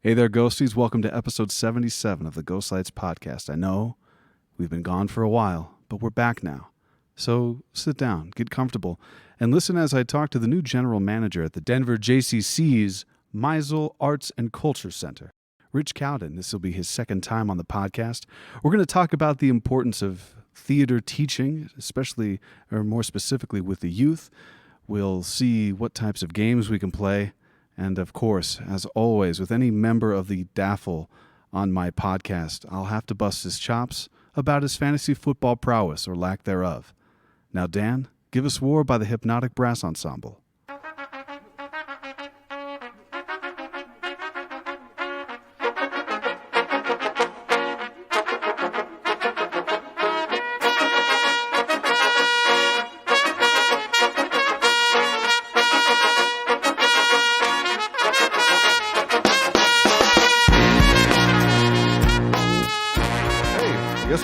Hey there, ghosties. Welcome to episode 77 of the Ghost Lights podcast. I know we've been gone for a while, but we're back now. So sit down, get comfortable, and listen as I talk to the new general manager at the Denver JCC's Meisel Arts and Culture Center, Rich Cowden. This will be his second time on the podcast. We're going to talk about the importance of theater teaching, especially, or more specifically, with the youth. We'll see what types of games we can play. And of course, as always, with any member of the DAFL on my podcast, I'll have to bust his chops about his fantasy football prowess or lack thereof. Now, Dan, give us War by the Hypnotic Brass Ensemble.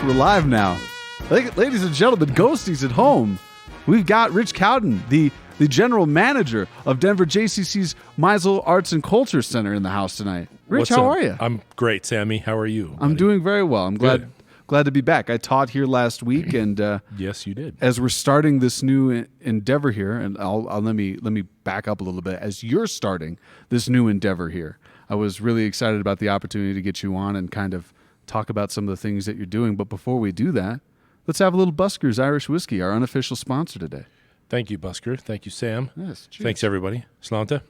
We're live now. Ladies and gentlemen, ghosties at home, we've got Rich Cowden, the general manager of Denver JCC's Meisel Arts and Culture Center in the house tonight. Rich, how are you? I'm great, Sammy. How are you, buddy? I'm doing very well. I'm glad to be back. I taught here last week, and yes, you did. As we're starting this new endeavor here, and I'll let me back up a little bit. As you're starting this new endeavor here, I was really excited about the opportunity to get you on and kind of talk about some of the things that you're doing. But before we do that, let's have a little Busker's Irish Whiskey, our unofficial sponsor today. Thank you, Busker. Thank you, Sam. Yes, cheers. Thanks, everybody. Slanta.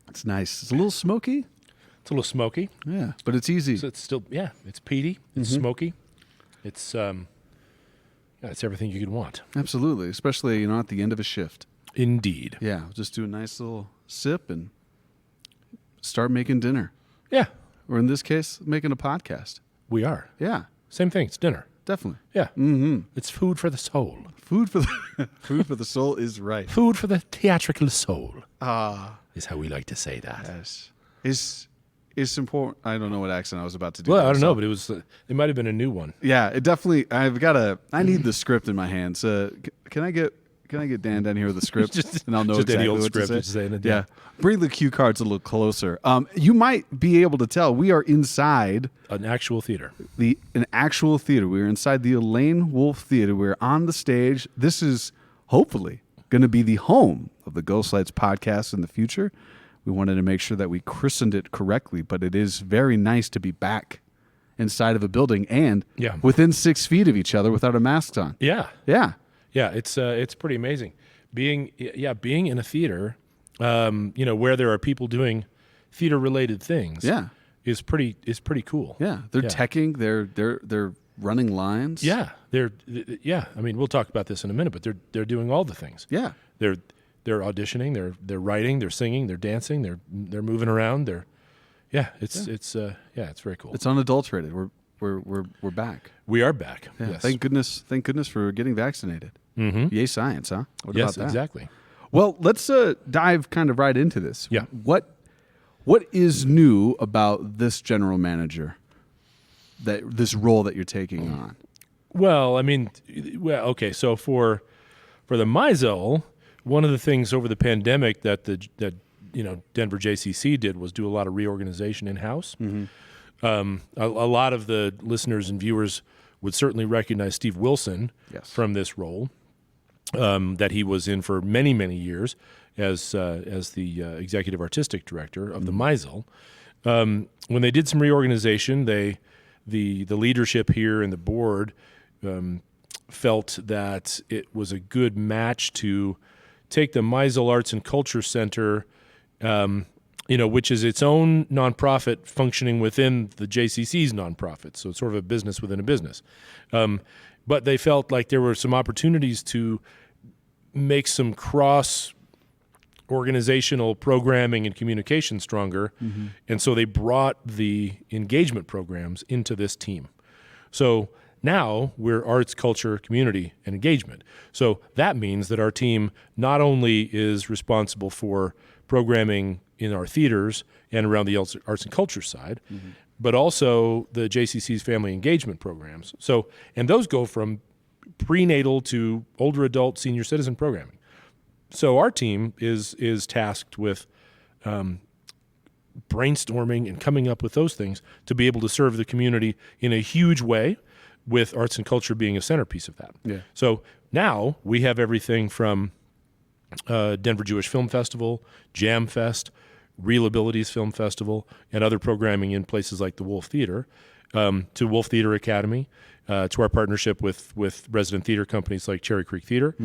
It's nice. It's a little smoky. It's a little smoky. Yeah, but it's easy. So it's still, it's peaty. It's smoky. It's it's everything you could want. Absolutely, especially at the end of a shift. Indeed. Yeah, just do a nice little sip and start making dinner. Yeah. Or in this case, making a podcast. We are. Yeah. Same thing. It's dinner. Definitely. Yeah. Mm-hmm. It's food for the soul. Food for the soul is right. Food for the theatrical soul. Is how we like to say that. Yes. It's important. I don't know what accent I was about to do. Well, I don't know, but it might have been a new one. Yeah, it definitely. I need the script in my hands. Can I get Dan down here with the script, and I'll know just exactly any old what script to say? Yeah. Bring the cue cards a little closer. You might be able to tell we are inside an actual theater. An actual theater. We're inside the Elaine Wolf Theater. We're on the stage. This is hopefully going to be the home of the Ghost Lights podcast in the future. We wanted to make sure that we christened it correctly, but it is very nice to be back inside of a building and within 6 feet of each other without our masks on. Yeah. Yeah. Yeah, it's pretty amazing. Being in a theater, where there are people doing theater-related things, is pretty cool. Yeah, they're teching, they're running lines. Yeah, I mean, we'll talk about this in a minute, but they're doing all the things. Yeah, they're auditioning, they're writing, they're singing, they're dancing, they're moving around. It's very cool. It's unadulterated. We're back. We are back. Yeah. Yes. Thank goodness for getting vaccinated. Mm-hmm. Yay, science, huh? What about that? Exactly. Well, let's dive kind of right into this. Yeah. What is new about this general manager, this role that you're taking on? Well, I mean, okay. So for the Meisel, one of the things over the pandemic that Denver JCC did was do a lot of reorganization in house. Mm-hmm. A lot of the listeners and viewers would certainly recognize Steve Wilson from this role that he was in for many, many years as the executive artistic director of the Meisel. When they did some reorganization, the leadership here and the board felt that it was a good match to take the Meisel Arts and Culture Center, which is its own nonprofit functioning within the JCC's nonprofit. So it's sort of a business within a business. But they felt like there were some opportunities to make some cross-organizational programming and communication stronger. Mm-hmm. And so they brought the engagement programs into this team. So now we're arts, culture, community, and engagement. So that means that our team not only is responsible for programming in our theaters and around the arts and culture side, mm-hmm. but also the JCC's family engagement programs. So, and those go from prenatal to older adult senior citizen programming. So our team is tasked with brainstorming and coming up with those things to be able to serve the community in a huge way, with arts and culture being a centerpiece of that. Yeah. So now we have everything from Denver Jewish Film Festival, Jam Fest, Real Abilities Film Festival, and other programming in places like the Wolf Theater, to Wolf Theater Academy, to our partnership with resident theater companies like Cherry Creek Theater,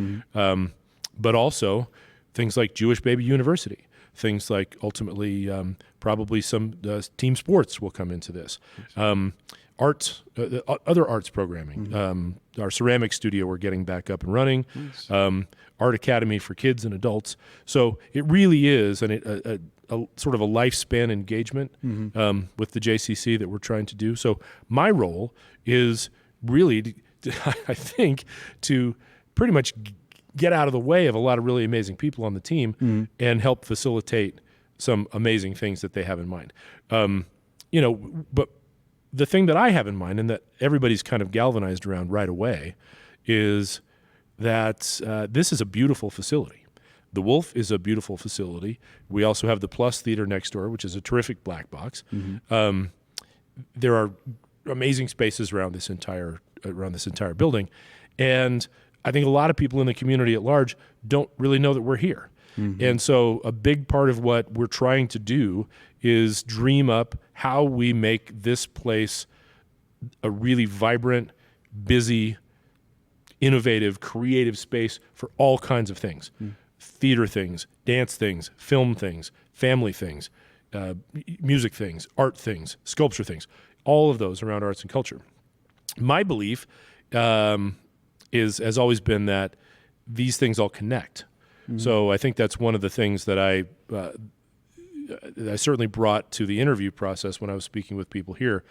but also things like Jewish Baby University, things like ultimately probably some team sports will come into this. Arts, other arts programming. Our ceramic studio we're getting back up and running. Nice. Art Academy for kids and adults. So it really is a sort of a lifespan engagement with the JCC that we're trying to do. So my role is really, I think, to pretty much get out of the way of a lot of really amazing people on the team and help facilitate some amazing things that they have in mind. But the thing that I have in mind, and that everybody's kind of galvanized around right away, is that this is a beautiful facility. The Wolf is a beautiful facility. We also have the Plus Theater next door, which is a terrific black box. There are amazing spaces around this entire building, and I think a lot of people in the community at large don't really know that we're here. And so a big part of what we're trying to do is dream up how we make this place a really vibrant, busy, innovative, creative space for all kinds of things. Theater things, dance things, film things, family things, music things, art things, sculpture things, all of those around arts and culture. My belief has always been that these things all connect. So I think that's one of the things that I certainly brought to the interview process when I was speaking with people here,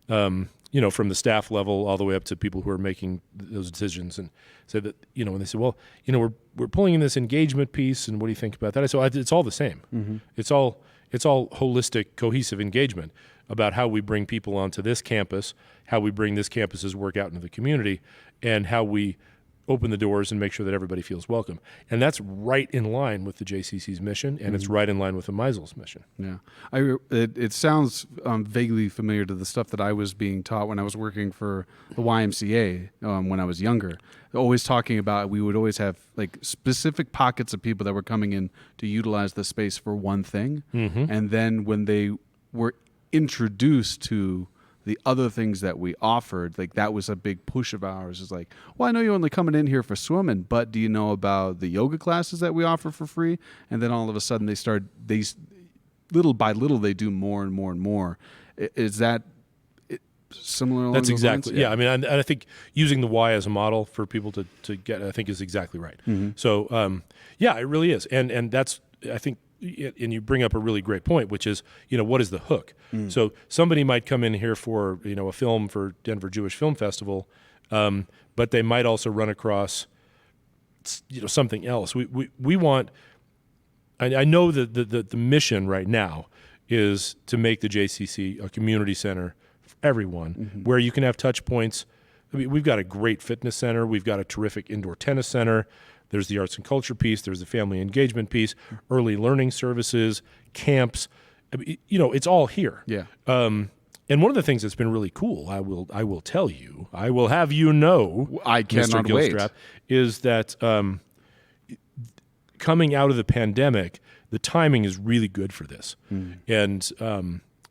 from the staff level all the way up to people who are making those decisions, and said that, when they said, well, we're pulling in this engagement piece, and what do you think about that? I said, it's all the same. It's all holistic, cohesive engagement about how we bring people onto this campus, how we bring this campus's work out into the community, and how we open the doors and make sure that everybody feels welcome. And that's right in line with the JCC's mission, and it's right in line with the Meisel's mission. Yeah. It sounds vaguely familiar to the stuff that I was being taught when I was working for the YMCA when I was younger. Always talking about, we would always have like specific pockets of people that were coming in to utilize the space for one thing. And then when they were introduced to the other things that we offered, like that was a big push of ours. It's like, well, I know you're only coming in here for swimming, but do you know about the yoga classes that we offer for free? And then all of a sudden they little by little, they do more and more and more. Is that similar along That's those exactly, lines? yeah. I mean, I think using the why as a model for people to get, I think is exactly right. So, yeah, it really is. And that's, I think, and you bring up a really great point, which is, what is the hook? So somebody might come in here for, a film for Denver Jewish Film Festival, but they might also run across, something else. We want, I know that the mission right now is to make the JCC a community center for everyone, where you can have touch points. I mean, we've got a great fitness center. We've got a terrific indoor tennis center. There's the arts and culture piece. There's the family engagement piece, early learning services, camps. I mean, it's all here. Yeah. And one of the things that's been really cool, I will tell you, I will have you know, I cannot Mr. Gilstrap, is that coming out of the pandemic, the timing is really good for this. And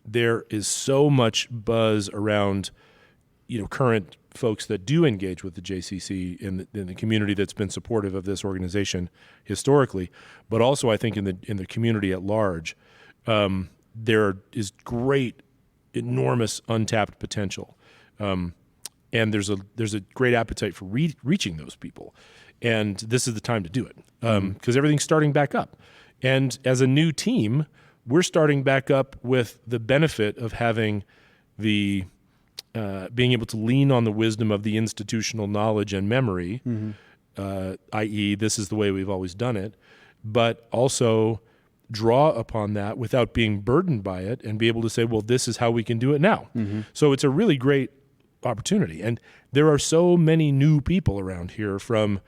there is so much buzz around, current folks that do engage with the JCC in the community that's been supportive of this organization historically, but also I think in the community at large, there is great, enormous untapped potential, and there's a great appetite for reaching those people, and this is the time to do it because everything's starting back up, and as a new team, we're starting back up with the benefit of having the being able to lean on the wisdom of the institutional knowledge and memory, i.e., this is the way we've always done it, but also draw upon that without being burdened by it and be able to say, well, this is how we can do it now. So it's a really great opportunity. And there are so many new people around here, from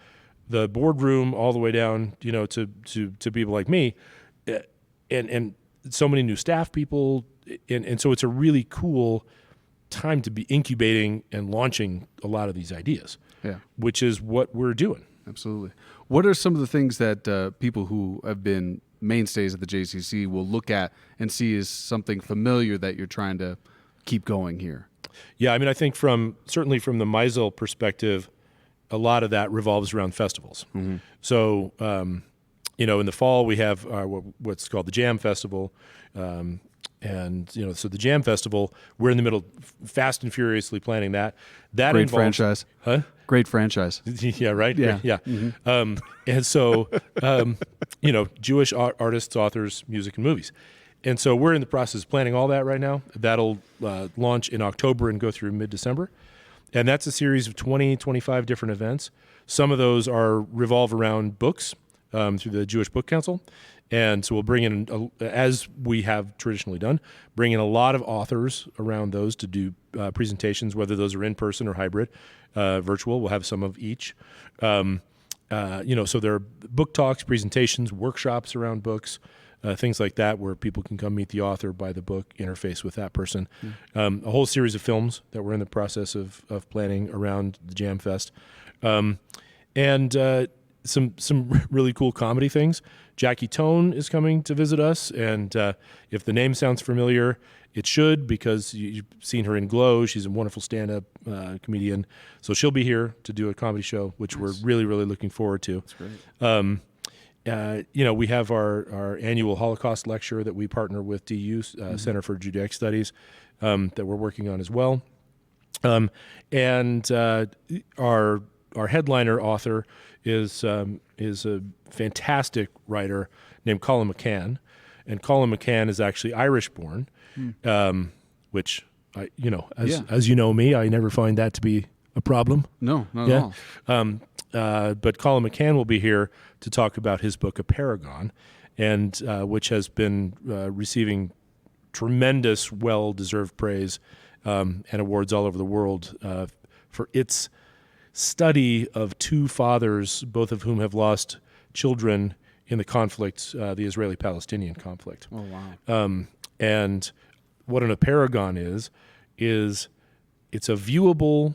the boardroom all the way down, to people like me. And so many new staff people, and so it's a really cool time to be incubating and launching a lot of these ideas. Yeah. Which is what we're doing. Absolutely. What are some of the things that people who have been mainstays at the JCC will look at and see as something familiar that you're trying to keep going here? Yeah, I mean, I think certainly from the Meisel perspective, a lot of that revolves around festivals. Mm-hmm. So, in the fall we have what's called the Jam Festival, and so the Jam Festival, we're in the middle, fast and furiously planning that. That Great involves, franchise. huh? Great franchise. Yeah, right. Yeah. Yeah. Mm-hmm. And so, Jewish artists, authors, music, and movies. And so we're in the process of planning all that right now. That'll launch in October and go through mid-December. And that's a series of 20, 25 different events. Some of those revolve around books through the Jewish Book Council. And so we'll bring in, as we have traditionally done, bring in a lot of authors around those to do presentations, whether those are in person or hybrid, virtual. We'll have some of each. So there are book talks, presentations, workshops around books, things like that, where people can come meet the author, buy the book, interface with that person. A whole series of films that we're in the process of planning around the Jam Fest. And some really cool comedy things. Jackie Tone is coming to visit us, and if the name sounds familiar, it should, because you've seen her in Glow. She's a wonderful stand-up comedian, so she'll be here to do a comedy show, which we're really, really looking forward to. That's great. We have our annual Holocaust lecture that we partner with DU, Center for Judaic Studies, that we're working on as well. And our headliner author is a fantastic writer named Colin McCann, and Colin McCann is actually Irish-born, which as you know me, I never find that to be a problem. No, not at all. But Colin McCann will be here to talk about his book, A Paragon, and which has been receiving tremendous, well-deserved praise and awards all over the world for its study of two fathers, both of whom have lost children in the conflict, the Israeli-Palestinian conflict. Oh, wow. And what an aparagon is it's a viewable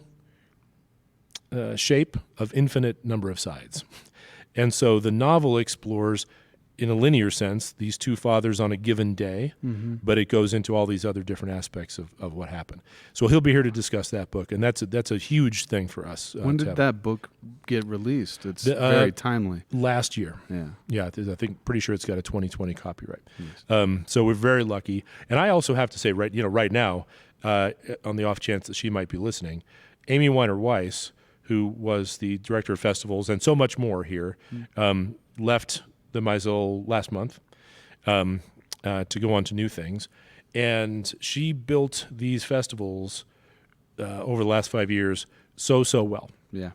shape of infinite number of sides. And so the novel explores, in a linear sense, these two fathers on a given day, but it goes into all these other different aspects of what happened. So he'll be here to discuss that book, and that's a huge thing for us. When did that book get released? It's very timely. Last year. Yeah. I think pretty sure it's got a 2020 copyright. Yes. So we're very lucky. And I also have to say, right now, on the off chance that she might be listening, Amy Weiner-Weiss, who was the director of festivals and so much more here, left the Meisel last month to go on to new things. And she built these festivals over the last 5 years so well. Yeah.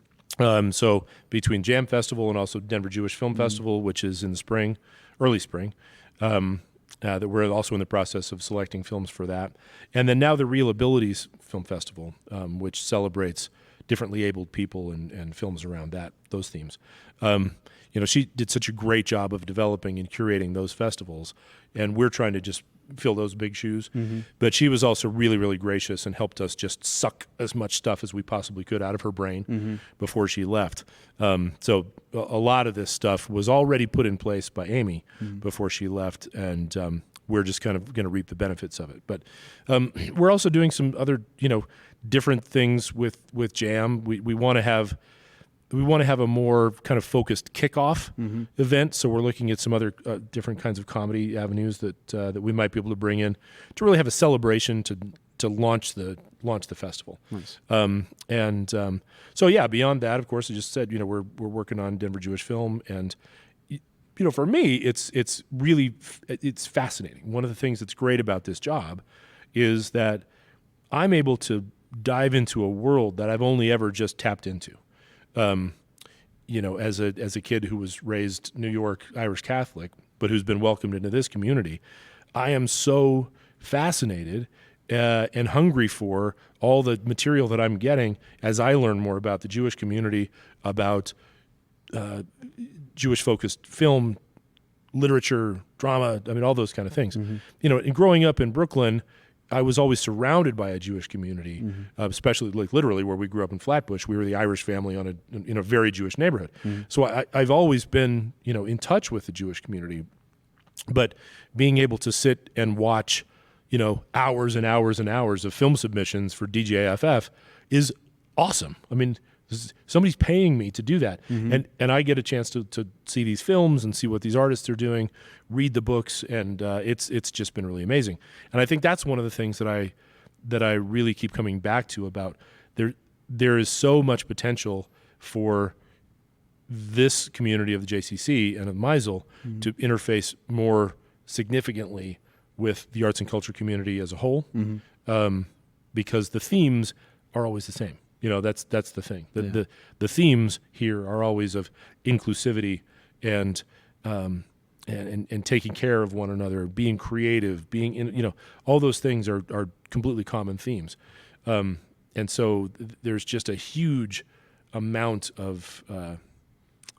So between Jam Festival and also Denver Jewish Film Festival, which is in the spring, early spring, that we're also in the process of selecting films for that. And then now the Real Abilities Film Festival, which celebrates differently abled people and films around those themes. She did such a great job of developing and curating those festivals, and we're trying to just fill those big shoes. But she was also really, really gracious and helped us just suck as much stuff as we possibly could out of her brain before she left. So a lot of this stuff was already put in place by Amy before she left, and we're just kind of going to reap the benefits of it. But we're also doing some other, different things with Jam. We want to have a more kind of focused kickoff event, so we're looking at some other different kinds of comedy avenues that we might be able to bring in to really have a celebration to launch the festival. Nice. So yeah, beyond that, of course, I just said we're working on Denver Jewish Film, and for me it's really fascinating. One of the things that's great about this job is that I'm able to dive into a world that I've only ever just tapped into. As a kid who was raised New York Irish Catholic, but who's been welcomed into this community, I am so fascinated and hungry for all the material that I'm getting as I learn more about the Jewish community, about Jewish-focused film literature, drama, I mean, all those kind of things. You know, and growing up in Brooklyn, I was always surrounded by a Jewish community, especially like literally where we grew up in Flatbush. We were the Irish family in a very Jewish neighborhood. So I've always been, you know, in touch with the Jewish community. But being able to sit and watch, you know, hours and hours and hours of film submissions for DJFF is awesome. I mean, somebody's paying me to do that. And I get a chance to see these films and see what these artists are doing, read the books, and it's just been really amazing. And I think that's one of the things that I really keep coming back to about there is so much potential for this community of the JCC and of Meisel to interface more significantly with the arts and culture community as a whole, because the themes are always the same. You know, that's the thing. The themes here are always of inclusivity and taking care of one another, being creative, being in, you know, all those things are completely common themes. And so there's just a huge amount of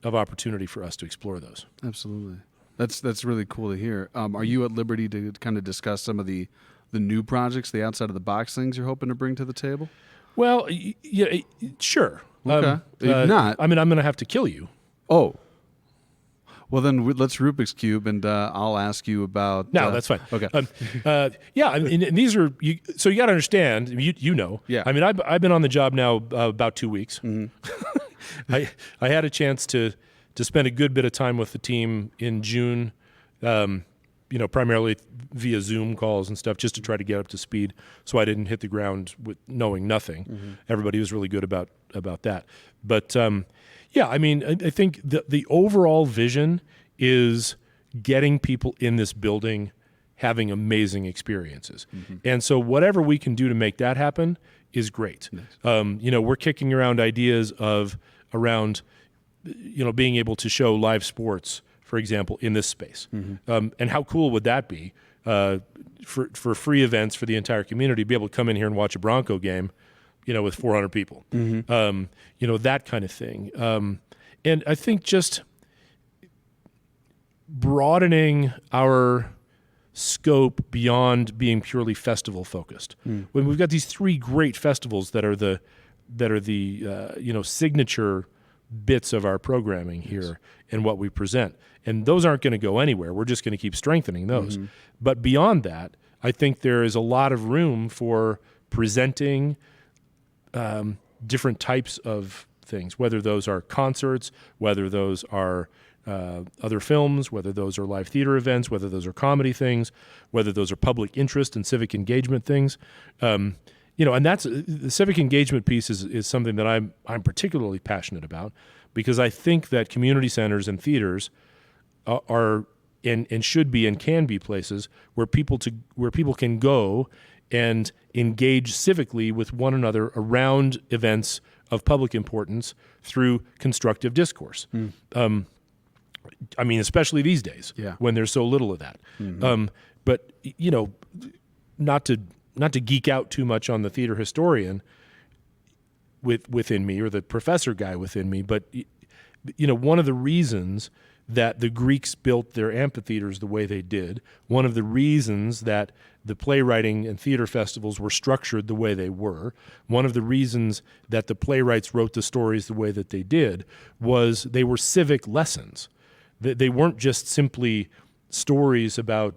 opportunity for us to explore those. Absolutely. That's really cool to hear. Are you at liberty to kind of discuss some of the new projects, the outside of the box things you're hoping to bring to the table? Well, yeah, sure. Okay. If not, I mean, I'm going to have to kill you. Oh. Well, then let's Rubik's Cube, and I'll ask you about... No, that's fine. Okay. Yeah, I mean, and these are... so you got to understand, you know. Yeah. I mean, I've been on the job now about 2 weeks. I had a chance to spend a good bit of time with the team in June, you know, primarily via Zoom calls and stuff, just to try to get up to speed, so I didn't hit the ground with knowing nothing. Everybody was really good about that. But yeah, I mean, I think the overall vision is getting people in this building having amazing experiences, and so whatever we can do to make that happen is great. Nice. You know, we're kicking around ideas around, you know, being able to show live sports, for example, in this space. And how cool would that be for free events for the entire community, be able to come in here and watch a Bronco game, you know, with 400 people, you know, that kind of thing. And I think just broadening our scope beyond being purely festival focused. When we've got these 3 great festivals that are the you know, signature bits of our programming here and what we present. And those aren't going to go anywhere. We're just going to keep strengthening those. But beyond that, I think there is a lot of room for presenting different types of things, whether those are concerts, whether those are other films, whether those are live theater events, whether those are comedy things, whether those are public interest and civic engagement things. You know, and that's the civic engagement piece is something that I'm particularly passionate about, because I think that community centers and theaters are and should be and can be places where people can go and engage civically with one another around events of public importance through constructive discourse. I mean, especially these days, when there's so little of that. But you know, not to geek out too much on the theater historian within me, or the professor guy within me, but you know, one of the reasons that the Greeks built their amphitheaters the way they did, one of the reasons that the playwriting and theater festivals were structured the way they were, one of the reasons that the playwrights wrote the stories the way that they did, was they were civic lessons. They weren't just simply stories about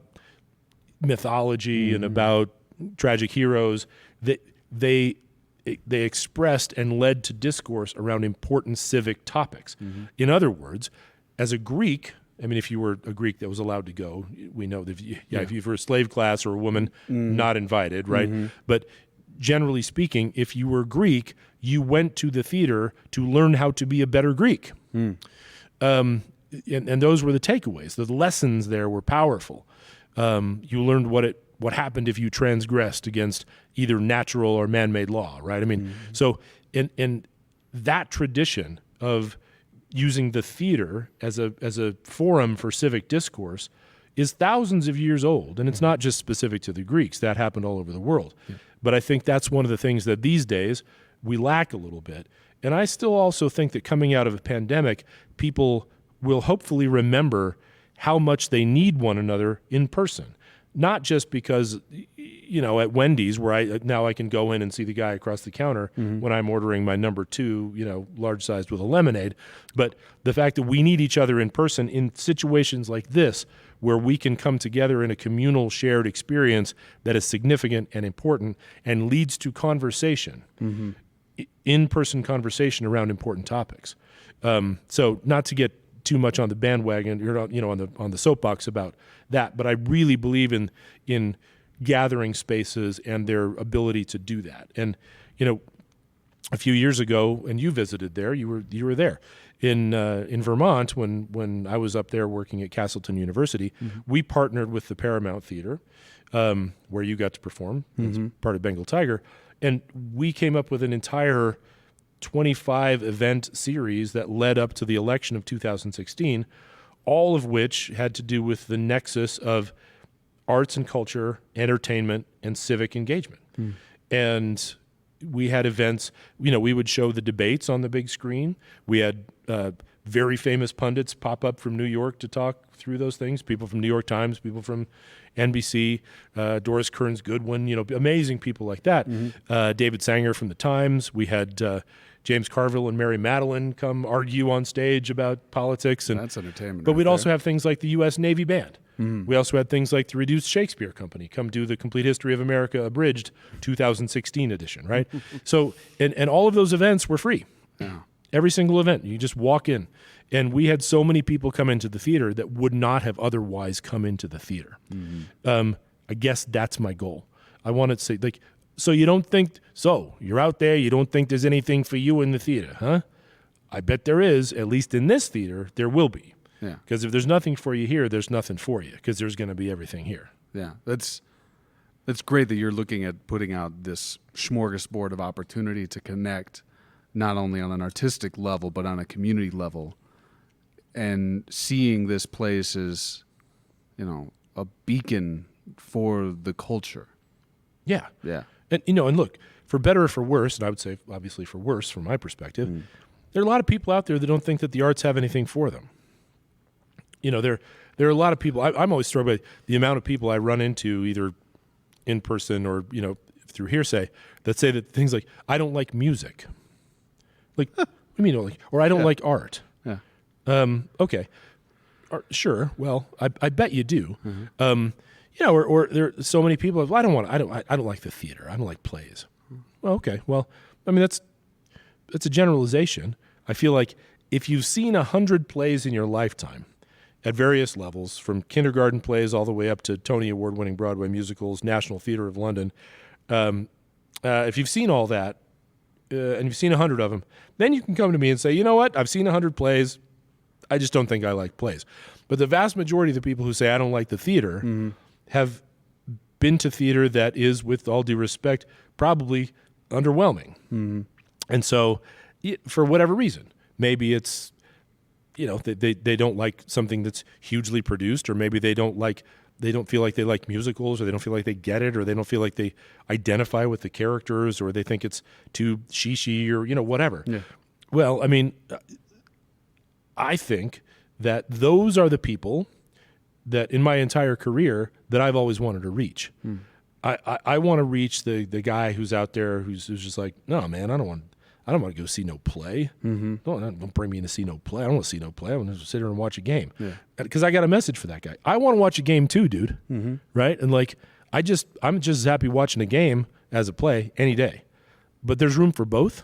mythology and about tragic heroes. They expressed and led to discourse around important civic topics. In other words, as a Greek, I mean, if you were a Greek that was allowed to go, we know that if you were a slave class or a woman, not invited, right? But generally speaking, if you were Greek, you went to the theater to learn how to be a better Greek. And those were the takeaways. The lessons there were powerful. You learned what happened if you transgressed against either natural or man-made law, right? I mean, so in that tradition of using the theater as a forum for civic discourse is thousands of years old, and it's not just specific to the Greeks. That happened all over the world. But I think that's one of the things that these days we lack a little bit. And I still also think that coming out of a pandemic, people will hopefully remember how much they need one another in person. Not just because, at Wendy's where I can go in and see the guy across the counter when I'm ordering my number 2, large sized with a lemonade, but the fact that we need each other in person in situations like this where we can come together in a communal shared experience that is significant and important and leads to conversation, in-person conversation around important topics. So not to get too much on the bandwagon, on the soapbox about that, but I really believe in gathering spaces and their ability to do that. And a few years ago, and you visited there, you were there in Vermont when I was up there working at Castleton University. We partnered with the Paramount Theater, where you got to perform as part of Bengal Tiger, and we came up with an entire 25 event series that led up to the election of 2016, all of which had to do with the nexus of arts and culture, entertainment, and civic engagement. And we had events, we would show the debates on the big screen. We had very famous pundits pop up from New York to talk through those things, people from New York Times, people from NBC, Doris Kearns Goodwin, amazing people like that. David Sanger from the Times. We had James Carville and Mary Madeline come argue on stage about politics. And that's entertainment. But we'd also have things like the U.S. Navy Band. We also had things like the Reduced Shakespeare Company come do the Complete History of America Abridged 2016 edition, right? So, and all of those events were free. Yeah. Every single event. You just walk in. And we had so many people come into the theater that would not have otherwise come into the theater. I guess that's my goal. I want to say, so you're out there, you don't think there's anything for you in the theater, huh? I bet there is, at least in this theater, there will be. Yeah. Because if there's nothing for you here, there's nothing for you, because there's going to be everything here. Yeah. That's great that you're looking at putting out this smorgasbord of opportunity to connect, not only on an artistic level, but on a community level, and seeing this place as, a beacon for the culture. Yeah. Yeah. And, and look, for better or for worse, and I would say obviously for worse from my perspective, there are a lot of people out there that don't think that the arts have anything for them. There are a lot of people, I'm always struck by the amount of people I run into either in person or, through hearsay that say that things like, I don't like music. Like, what do you mean you don't like, or I don't like art. Yeah. Okay. Sure. Well, I bet you do. Or there are so many people. Well, I don't like the theater. I don't like plays. Well, okay. Well, I mean that's a generalization. I feel like if you've seen 100 plays in your lifetime, at various levels, from kindergarten plays all the way up to Tony Award-winning Broadway musicals, National Theatre of London, if you've seen all that and you've seen 100 of them, then you can come to me and say, you know what? I've seen 100 plays. I just don't think I like plays. But the vast majority of the people who say I don't like the theater have been to theater that is, with all due respect, probably underwhelming. And so, for whatever reason, maybe it's, they don't like something that's hugely produced, or maybe they don't feel like they like musicals, or they don't feel like they get it, or they don't feel like they identify with the characters, or they think it's too she or, whatever. Yeah. Well, I mean, I think that those are the people that in my entire career that I've always wanted to reach. I want to reach the guy who's out there who's just like, no, man, I don't want to go see no play. Don't bring me in to see no play. I don't want to see no play. I want to sit here and watch a game. Because I got a message for that guy. I want to watch a game too, dude. Right? And I'm just as happy watching a game as a play any day. But there's room for both.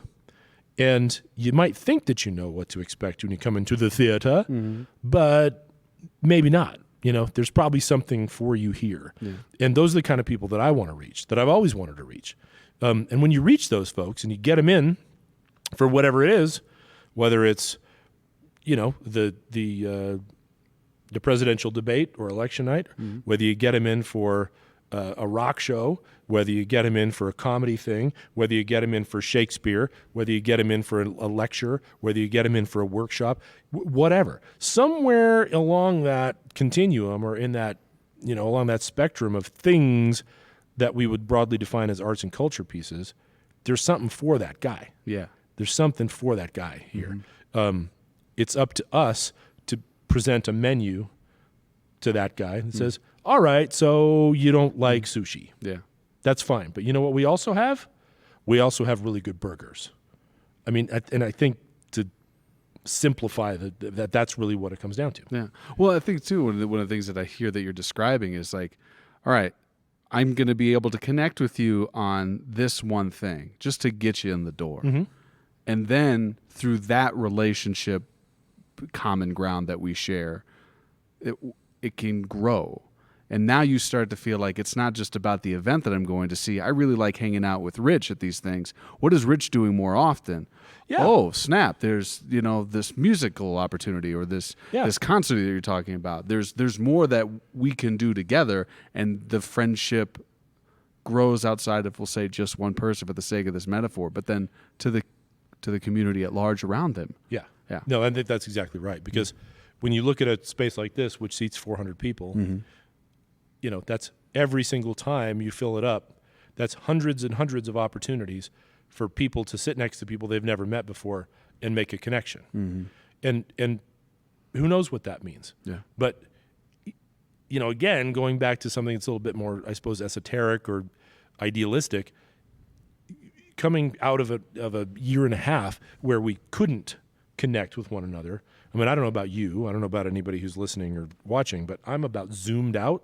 And you might think that you know what to expect when you come into the theater, but maybe not. There's probably something for you here. And those are the kind of people that I want to reach, that I've always wanted to reach. And when you reach those folks and you get them in for whatever it is, whether it's, the presidential debate or election night, whether you get them in for a rock show, whether you get him in for a comedy thing, whether you get him in for Shakespeare, whether you get him in for a lecture, whether you get him in for a workshop, whatever. Somewhere along that continuum, or in that, along that spectrum of things that we would broadly define as arts and culture pieces, there's something for that guy. Yeah. There's something for that guy here. It's up to us to present a menu to that guy and says, all right, so you don't like sushi. Yeah. That's fine. But you know what we also have? We also have really good burgers. I mean, and I think to simplify that's really what it comes down to. Yeah. Well, I think too, one of the things that I hear that you're describing is like, all right, I'm going to be able to connect with you on this one thing just to get you in the door. Mm-hmm. And then through that relationship, common ground that we share, it can grow. And now you start to feel like it's not just about the event that I'm going to see. I really like hanging out with Rich at these things. What is Rich doing more often? Yeah. Oh, snap. There's, this musical opportunity or this concert that you're talking about. There's more that we can do together, and the friendship grows outside of, we'll say, just one person for the sake of this metaphor, but then to the community at large around them. Yeah. Yeah. No, I think that's exactly right. Because when you look at a space like this, which seats 400 people, that's every single time you fill it up, that's hundreds and hundreds of opportunities for people to sit next to people they've never met before and make a connection. Mm-hmm. And who knows what that means. Yeah. But, again, going back to something that's a little bit more, I suppose, esoteric or idealistic, coming out of a year and a half where we couldn't connect with one another. I mean, I don't know about you. I don't know about anybody who's listening or watching, but I'm about zoomed out.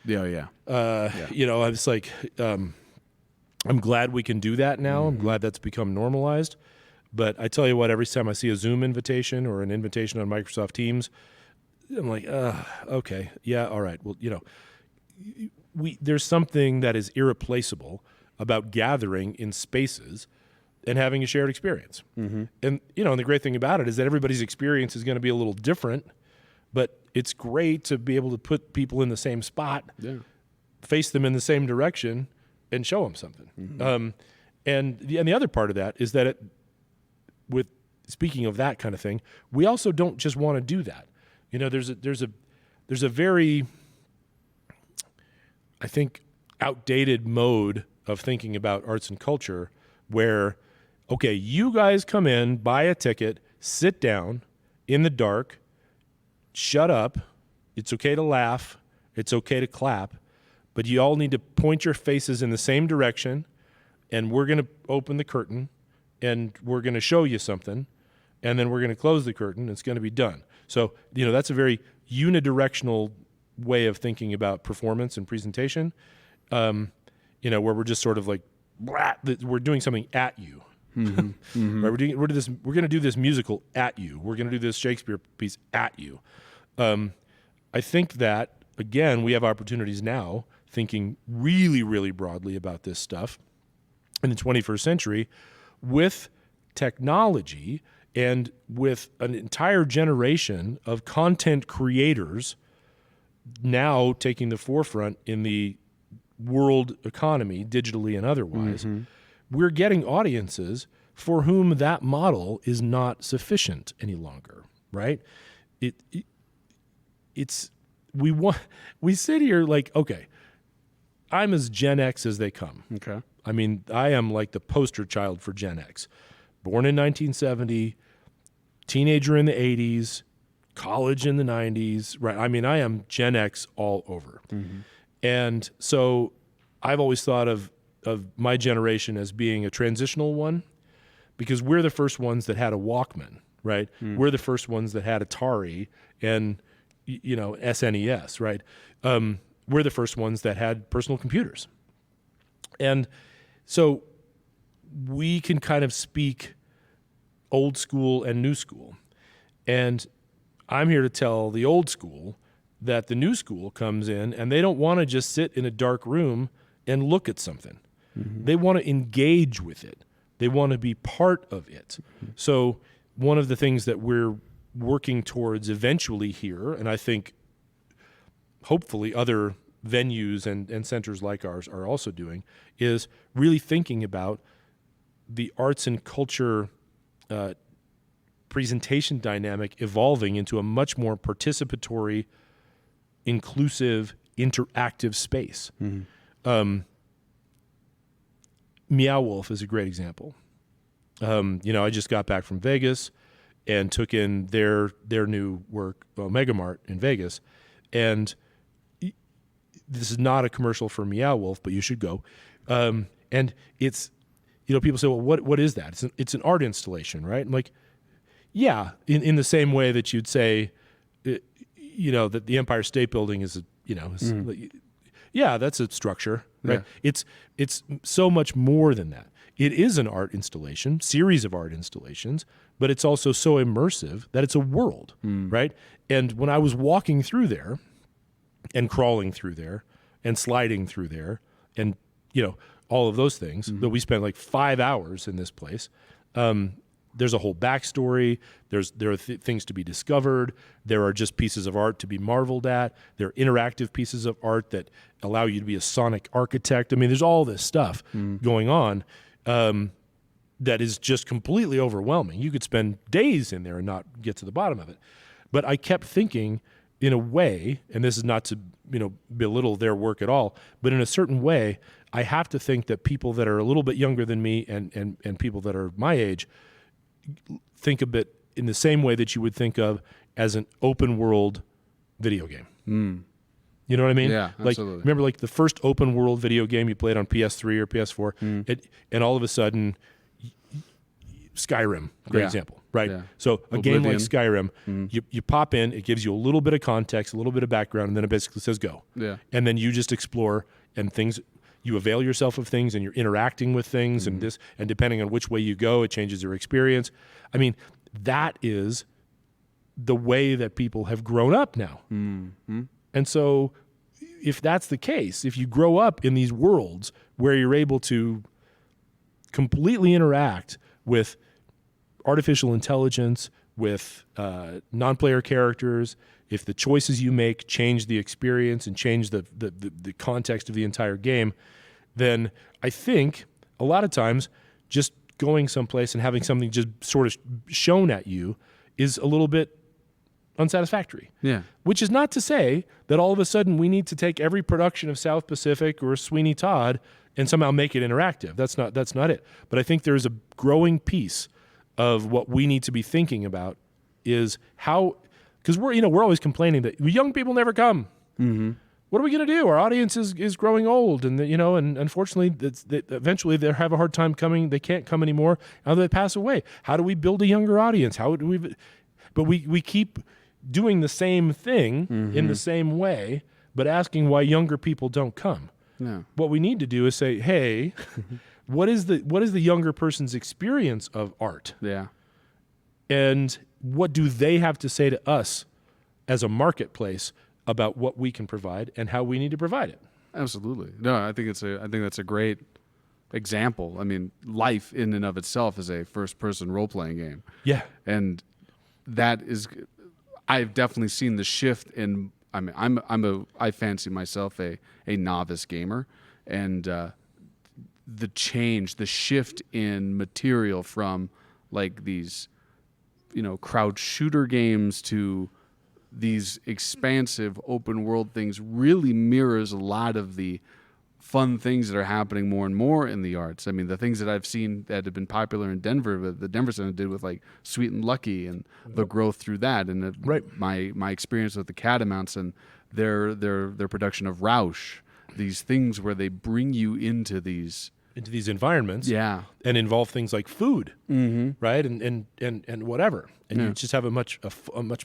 Yeah. I was like, I'm glad we can do that now. I'm glad that's become normalized. But I tell you what, every time I see a Zoom invitation or an invitation on Microsoft Teams, I'm like, okay, yeah, all right. Well, there's something that is irreplaceable about gathering in spaces and having a shared experience. Mm-hmm. And, and the great thing about it is that everybody's experience is going to be a little different, but it's great to be able to put people in the same spot, face them in the same direction, and show them something. Mm-hmm. And the other part of that is that speaking of that kind of thing, we also don't just want to do that. There's a very, I think, outdated mode of thinking about arts and culture where, okay, you guys come in, buy a ticket, sit down in the dark, shut up. It's okay to laugh. It's okay to clap. But you all need to point your faces in the same direction, and we're going to open the curtain, and we're going to show you something, and then we're going to close the curtain, and it's going to be done. So, that's a very unidirectional way of thinking about performance and presentation, where we're just sort of like, we're doing something at you. Mm-hmm. Mm-hmm. Right? We're going to do this musical at you. We're going to do this Shakespeare piece at you. I think that, again, we have opportunities now thinking really, really broadly about this stuff in the 21st century with technology and with an entire generation of content creators now taking the forefront in the world economy, digitally and otherwise. Mm-hmm. We're getting audiences for whom that model is not sufficient any longer, right? We sit here like, okay, I'm as Gen X as they come. Okay. I mean, I am like the poster child for Gen X. Born in 1970, teenager in the 80s, college in the 90s, right? I mean, I am Gen X all over. Mm-hmm. And so I've always thought of my generation as being a transitional one because we're the first ones that had a Walkman, right? Mm. We're the first ones that had Atari and, SNES, right? We're the first ones that had personal computers. And so we can kind of speak old school and new school. And I'm here to tell the old school that the new school comes in and they don't want to just sit in a dark room and look at something. Mm-hmm. They want to engage with it. They want to be part of it. Mm-hmm. So one of the things that we're working towards eventually here, and I think hopefully other venues and centers like ours are also doing, is really thinking about the arts and culture presentation dynamic evolving into a much more participatory, inclusive, interactive space. Mm-hmm. Meow Wolf is a great example. I just got back from Vegas and took in their new work, Mega Mart in Vegas, And this is not a commercial for Meow Wolf, but you should go. And it's, people say, well, what is that? It's an art installation, right? I'm like, yeah, in the same way that you'd say, that the Empire State Building is, yeah, that's a structure, right? Yeah. It's so much more than that. It is an art installation, series of art installations, but it's also so immersive that it's a world, right? And when I was walking through there and crawling through there and sliding through there and, all of those things, that we spent like 5 hours in this place, there's a whole backstory. There are things to be discovered. There are just pieces of art to be marveled at. There are interactive pieces of art that allow you to be a sonic architect. I mean, there's all this stuff going on that is just completely overwhelming. You could spend days in there and not get to the bottom of it. But I kept thinking, in a way, and this is not to belittle their work at all, but in a certain way, I have to think that people that are a little bit younger than me and people that are my age think a bit in the same way that you would think of as an open world video game. You know what I mean? Yeah, absolutely. Like, remember, like the first open world video game you played on PS3 or PS4, and all of a sudden, Skyrim, great example, right? Yeah. So a game like Skyrim, you pop in, it gives you a little bit of context, a little bit of background, and then it basically says go. Yeah. And then you just explore, and you avail yourself of things, and you're interacting with things, and depending on which way you go, it changes your experience. I mean, that is the way that people have grown up now. And so if that's the case, if you grow up in these worlds where you're able to completely interact with artificial intelligence, with non-player characters, if the choices you make change the experience and change the context of the entire game, then I think a lot of times just going someplace and having something just sort of shown at you is a little bit unsatisfactory. Yeah. Which is not to say that all of a sudden we need to take every production of South Pacific or Sweeney Todd and somehow make it interactive. That's not it. But I think there's a growing piece of what we need to be thinking about is how, because we're always complaining that young people never come. What are we going to do? Our audience is growing old, and and unfortunately, eventually they have a hard time coming. They can't come anymore. Now they pass away. How do we build a younger audience? How do we? But we keep doing the same thing in the same way, but asking why younger people don't come. No. What we need to do is say, hey, what is the younger person's experience of art? Yeah. And what do they have to say to us as a marketplace about what we can provide and how we need to provide it? Absolutely. No, I think that's a great example. I mean, life in and of itself is a first-person role-playing game. Yeah. And that is, I've definitely seen the shift in. I mean, I fancy myself a novice gamer, and the shift in material from like these, crowd shooter games to these expansive open world things really mirrors a lot of the fun things that are happening more and more in the arts. I mean, the things that I've seen that have been popular in Denver, the Denver Center did with like Sweet and Lucky and the growth through that, and my experience with the Catamounts and their production of Roush, these things where they bring you into these environments, and involve things like food, right, and whatever, and you just have a much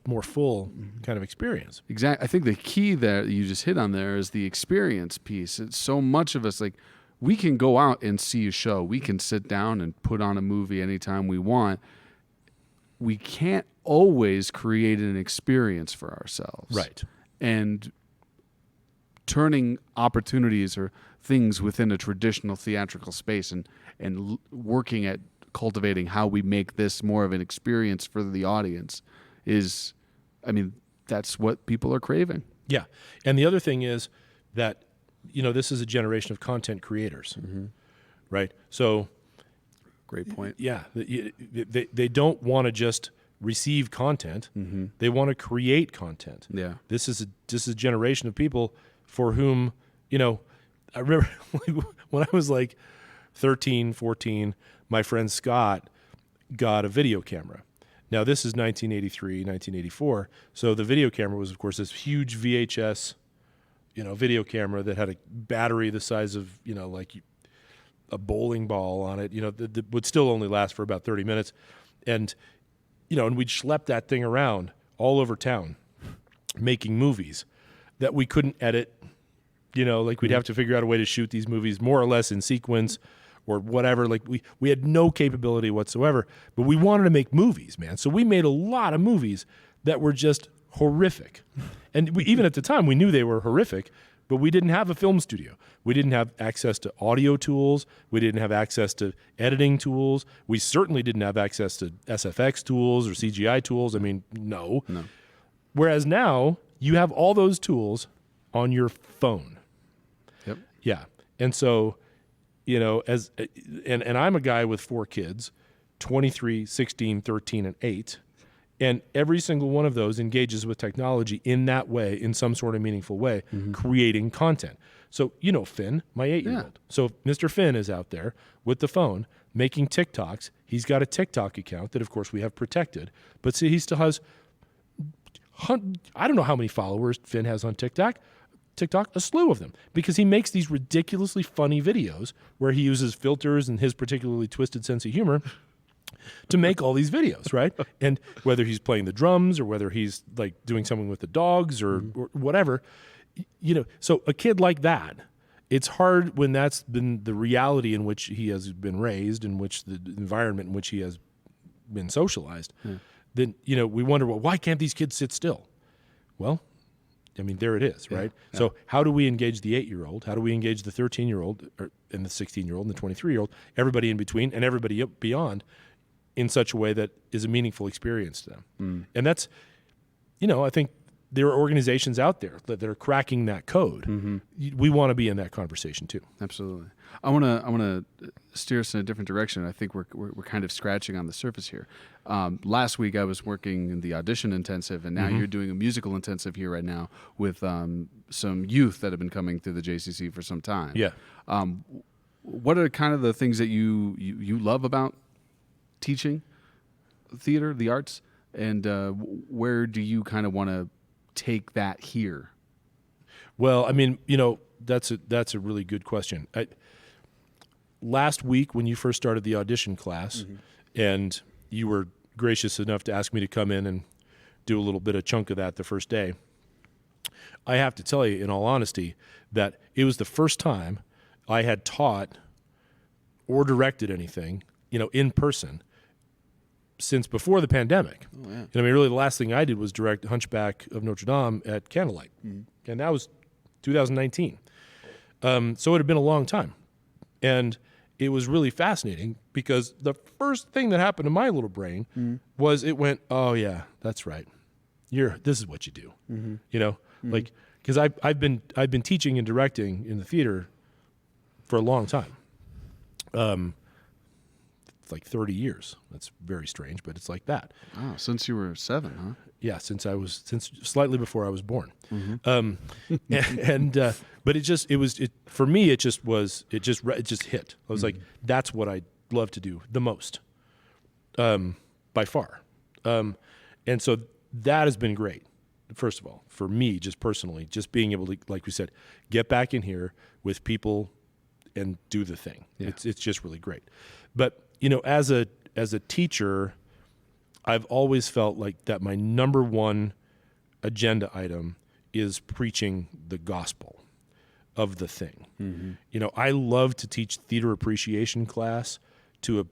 more full kind of experience. Exactly. I think the key that you just hit on there is the experience piece. It's so much of us, like, we can go out and see a show, we can sit down and put on a movie anytime we want. We can't always create an experience for ourselves, right? And turning opportunities or things within a traditional theatrical space and working at cultivating how we make this more of an experience for the audience is, I mean, that's what people are craving. Yeah. And the other thing is that, this is a generation of content creators, right? So great point. Yeah. They don't want to just receive content. They want to create content. Yeah. This is a generation of people for whom, I remember when I was like 13, 14, my friend Scott got a video camera. Now, this is 1983, 1984. So the video camera was, of course, this huge VHS, video camera that had a battery the size of, like a bowling ball on it, that would still only last for about 30 minutes. And, and we'd schlep that thing around all over town making movies that we couldn't edit. Like we'd have to figure out a way to shoot these movies more or less in sequence or whatever. Like we had no capability whatsoever, but we wanted to make movies, man. So we made a lot of movies that were just horrific. And even at the time, we knew they were horrific, but we didn't have a film studio. We didn't have access to audio tools. We didn't have access to editing tools. We certainly didn't have access to SFX tools or CGI tools. I mean, no. Whereas now, you have all those tools on your phone. Yep. Yeah. And so, and I'm a guy with 4 kids, 23, 16, 13, and 8. And every single one of those engages with technology in that way, in some sort of meaningful way, creating content. So, Finn, my 8-year-old. Yeah. So Mr. Finn is out there with the phone making TikToks. He's got a TikTok account that, of course, we have protected. But see, he still has, I don't know how many followers Finn has on TikTok, a slew of them, because he makes these ridiculously funny videos where he uses filters and his particularly twisted sense of humor to make all these videos, right? And whether he's playing the drums or whether he's like doing something with the dogs or whatever, so a kid like that, it's hard when that's been the reality in which he has been raised, in which the environment in which he has been socialized. Then, we wonder, well, why can't these kids sit still? Well, I mean, there it is, right? Yeah. So how do we engage the 8-year-old? How do we engage the 13-year-old and the 16-year-old and the 23-year-old, everybody in between and everybody beyond in such a way that is a meaningful experience to them? And that's, I think there are organizations out there that are cracking that code. We want to be in that conversation too. Absolutely. I want to steer us in a different direction. I think we're kind of scratching on the surface here. Last week I was working in the audition intensive, and now you're doing a musical intensive here right now with some youth that have been coming through the JCC for some time. Yeah. What are kind of the things that you love about teaching theater, the arts, and where do you kind of want to take that here? Well, I mean, that's a really good question. Last week when you first started the audition class, and you were gracious enough to ask me to come in and do a little bit of chunk of that the first day, I have to tell you, in all honesty, that it was the first time I had taught or directed anything, in person since before the pandemic. Oh, yeah. And I mean, really, the last thing I did was direct Hunchback of Notre Dame at Candlelight, and that was 2019. So it had been a long time, and it was really fascinating because the first thing that happened to my little brain was it went, "Oh yeah, that's right. This is what you do." Like, because I've been teaching and directing in the theater for a long time. It's like 30 years. That's very strange, but it's like that. Oh, since you were 7, huh? Yeah, since slightly before I was born. But for me, it just hit. I was like, that's what I love to do the most, by far. And so that has been great. First of all, for me, just personally, just being able to, like we said, get back in here with people and do the thing. Yeah. It's just really great. But as a teacher, I've always felt like that my number one agenda item is preaching the gospel of the thing. I love to teach theater appreciation class to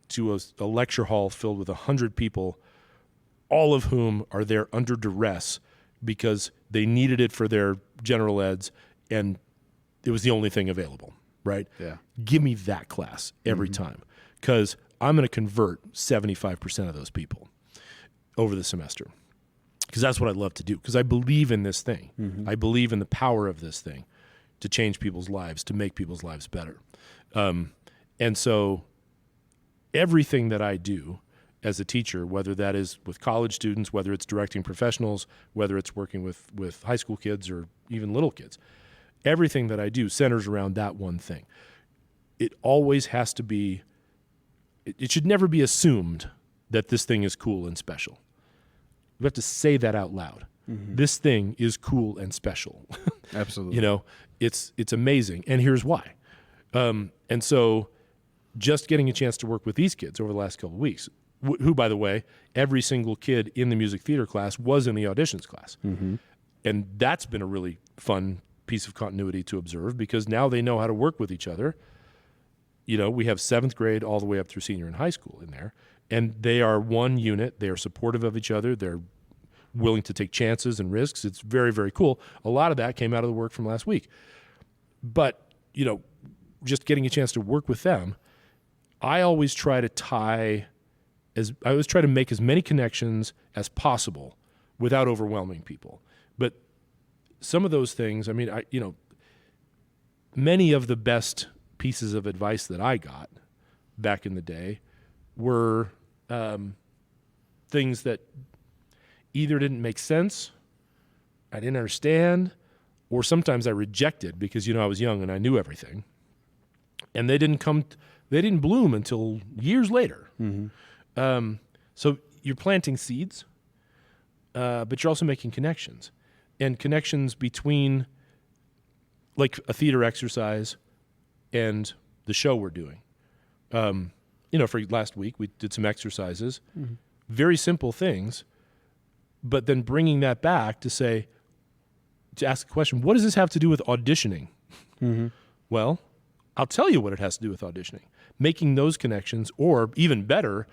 a lecture hall filled with 100 people, all of whom are there under duress because they needed it for their general eds and it was the only thing available, right? Yeah. Give me that class every time, because I'm going to convert 75% of those people over the semester, because that's what I love to do, because I believe in this thing. I believe in the power of this thing to change people's lives, to make people's lives better. And so everything that I do as a teacher, whether that is with college students, whether it's directing professionals, whether it's working with high school kids or even little kids, everything that I do centers around that one thing. It always has to be, it should never be assumed that this thing is cool and special. You have to say that out loud. This thing is cool and special. Absolutely. You know, it's amazing, and here's why. And so, just getting a chance to work with these kids over the last couple of weeks, who, by the way, every single kid in the music theater class was in the auditions class, and that's been a really fun piece of continuity to observe because now they know how to work with each other. You know, we have 7th grade all the way up through senior and high school in there, and they are one unit. They are supportive of each other. They're willing to take chances and risks. It's very, very cool. A lot of that came out of the work from last week. But, you know, just getting a chance to work with them, I always try to make as many connections as possible without overwhelming people. But some of those things, I mean, many of the best pieces of advice that I got back in the day were things that either didn't make sense, I didn't understand, or sometimes I rejected because, you know, I was young and I knew everything. And they didn't bloom until years later. So you're planting seeds, but you're also making connections. And connections between, like, a theater exercise and the show we're doing. You know, for last week, we did some exercises, very simple things, but then bringing that back to ask the question, what does this have to do with auditioning? Well, I'll tell you what it has to do with auditioning. Making those connections, or even better,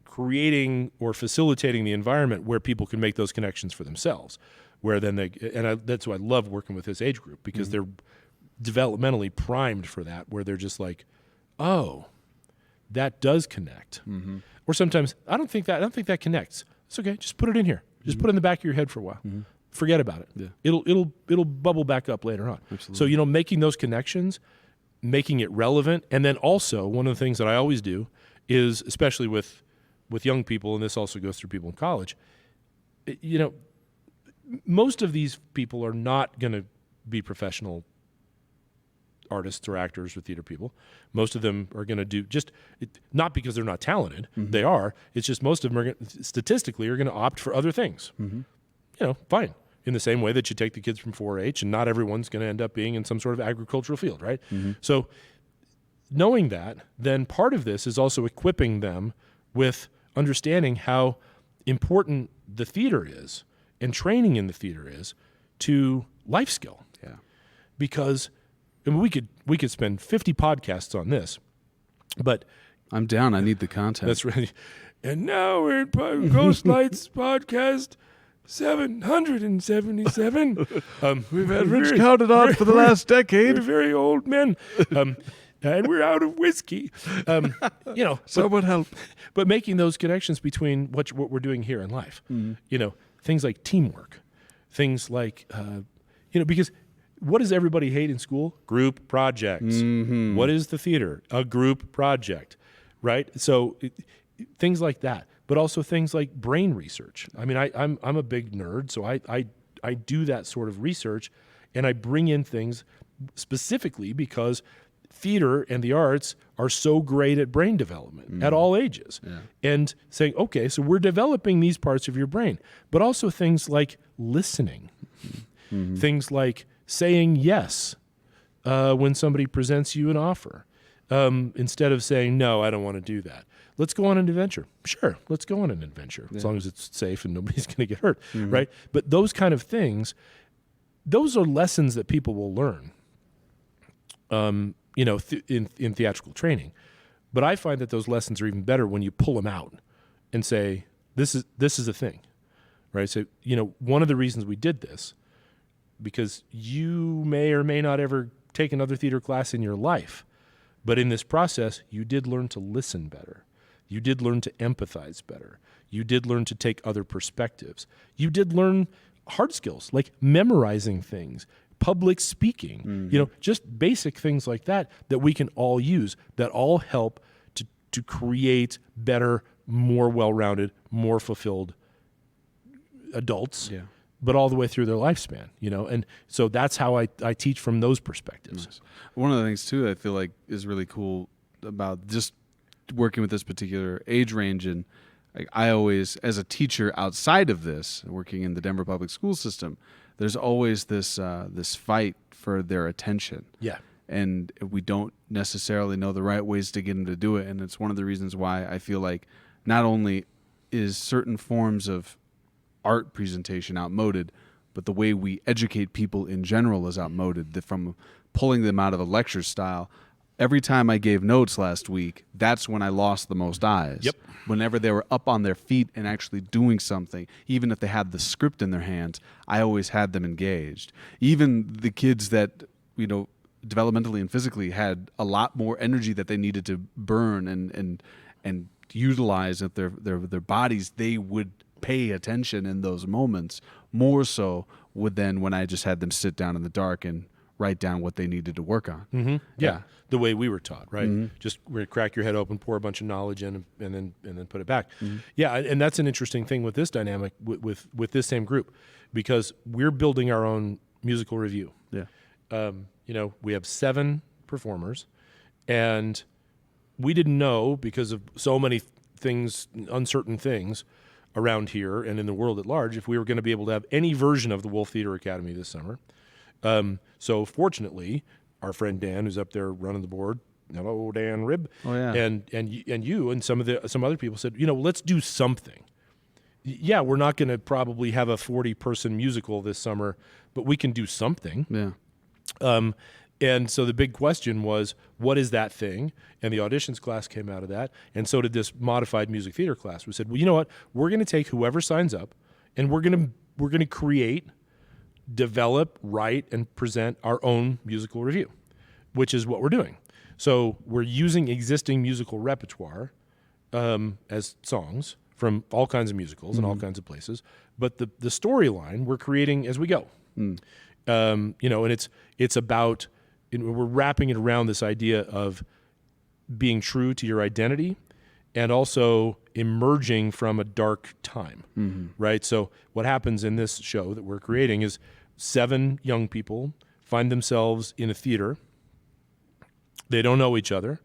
creating or facilitating the environment where people can make those connections for themselves. Where then that's why I love working with this age group, because they're developmentally primed for that, where they're just like, oh, that does connect. Or sometimes, I don't think that connects. It's okay, just put it in here. Just put it in the back of your head for a while. Forget about it. Yeah. It'll bubble back up later on. Absolutely. So, you know, making those connections, making it relevant, and then also one of the things that I always do is, especially with young people, and this also goes through people in college, you know, most of these people are not going to be professional artists or actors or theater people. Most of them are going to do not because they're not talented. They are. It's just most of them statistically are going to opt for other things. You know, fine. In the same way that you take the kids from 4-H, and not everyone's going to end up being in some sort of agricultural field, right? So knowing that, then part of this is also equipping them with understanding how important the theater is and training in the theater is to life skill. Yeah. Because I mean, we could spend 50 podcasts on this, but I'm down. I need the content. that's right. And now we're at Ghost Lights podcast 777. We've had Rich Cowden on for the last decade. We're very old men, and we're out of whiskey. You know, Someone help. But making those connections between what we're doing here in life, you know, things like teamwork, things like, you know, because what does everybody hate in school? Group projects. What is the theater? A group project, right? So things like that, but also things like brain research. I mean, I'm a big nerd, so I do that sort of research, and I bring in things specifically because theater and the arts are so great at brain development at all ages. Yeah. And saying, okay, so we're developing these parts of your brain, but also things like listening, things like saying yes when somebody presents you an offer, instead of saying, no, I don't want to do that. Let's go on an adventure. Sure, let's go on an adventure, as long as it's safe and nobody's going to get hurt, right? But those kind of things, those are lessons that people will learn, you know, in theatrical training. But I find that those lessons are even better when you pull them out and say, this is a thing, right? So, you know, one of the reasons we did this, because you may or may not ever take another theater class in your life, but in this process, you did learn to listen better. You did learn to empathize better. You did learn to take other perspectives. You did learn hard skills like memorizing things, public speaking, you know, just basic things like that we can all use, that all help to create better, more well-rounded, more fulfilled adults. Yeah. But all the way through their lifespan, you know? And so that's how I teach from those perspectives. Nice. One of the things, too, I feel like is really cool about just working with this particular age range and I always, as a teacher outside of this, working in the Denver public school system, there's always this fight for their attention. Yeah. And we don't necessarily know the right ways to get them to do it. And it's one of the reasons why I feel like not only is certain forms of art presentation outmoded, but the way we educate people in general is outmoded. From pulling them out of a lecture style, every time I gave notes last week, that's when I lost the most eyes. Yep. Whenever they were up on their feet and actually doing something, even if they had the script in their hands, I always had them engaged. Even the kids that, developmentally and physically had a lot more energy that they needed to burn and utilize at their bodies, they would pay attention in those moments more so than when I just had them sit down in the dark and write down what they needed to work on. Mm-hmm. Yeah, the way we were taught, right? Mm-hmm. Just we're gonna crack your head open, pour a bunch of knowledge in, and then put it back. Mm-hmm. Yeah, and that's an interesting thing with this dynamic with this same group, because we're building our own musical review. Yeah, we have 7 performers, and we didn't know, because of so many things, uncertain things around here and in the world at large, if we were going to be able to have any version of the Wolf Theater Academy this summer. So fortunately, our friend Dan, who's up there running the board, hello Dan Ribb, and you and some other people said, let's do something. Yeah, we're not going to probably have a 40-person musical this summer, but we can do something. Yeah. And so the big question was, what is that thing? And the auditions class came out of that, and so did this modified music theater class. We said, well, you know what? We're going to take whoever signs up, and we're going to create, develop, write, and present our own musical review, which is what we're doing. So we're using existing musical repertoire as songs from all kinds of musicals and all kinds of places, but the storyline we're creating as we go. And it's about, we're wrapping it around this idea of being true to your identity and also emerging from a dark time, right? So what happens in this show that we're creating is 7 young people find themselves in a theater. They don't know each other.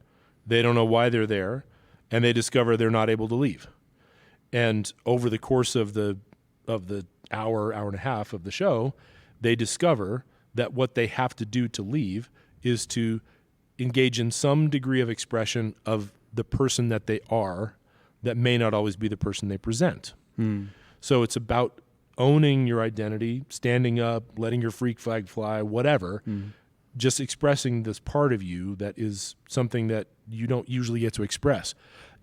They don't know why they're there, and they discover they're not able to leave. And over the course of the hour and a half of the show, they discover that what they have to do to leave is to engage in some degree of expression of the person that they are that may not always be the person they present. So it's about owning your identity, standing up, letting your freak flag fly, whatever, just expressing this part of you that is something that you don't usually get to express.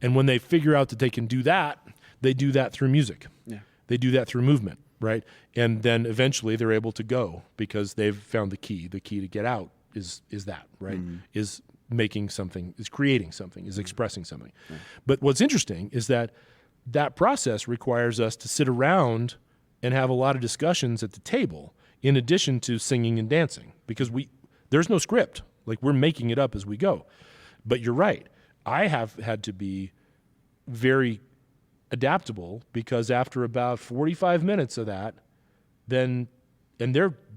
And when they figure out that they can do that, they do that through music. Yeah. They do that through movement, right? And then eventually they're able to go because they've found the key. The key to get out is that, right? Is making something, is creating something, is expressing something. Yeah. But what's interesting is that process requires us to sit around and have a lot of discussions at the table in addition to singing and dancing, because there's no script. Like, we're making it up as we go. But you're right. I have had to be very adaptable, because after about 45 minutes of that,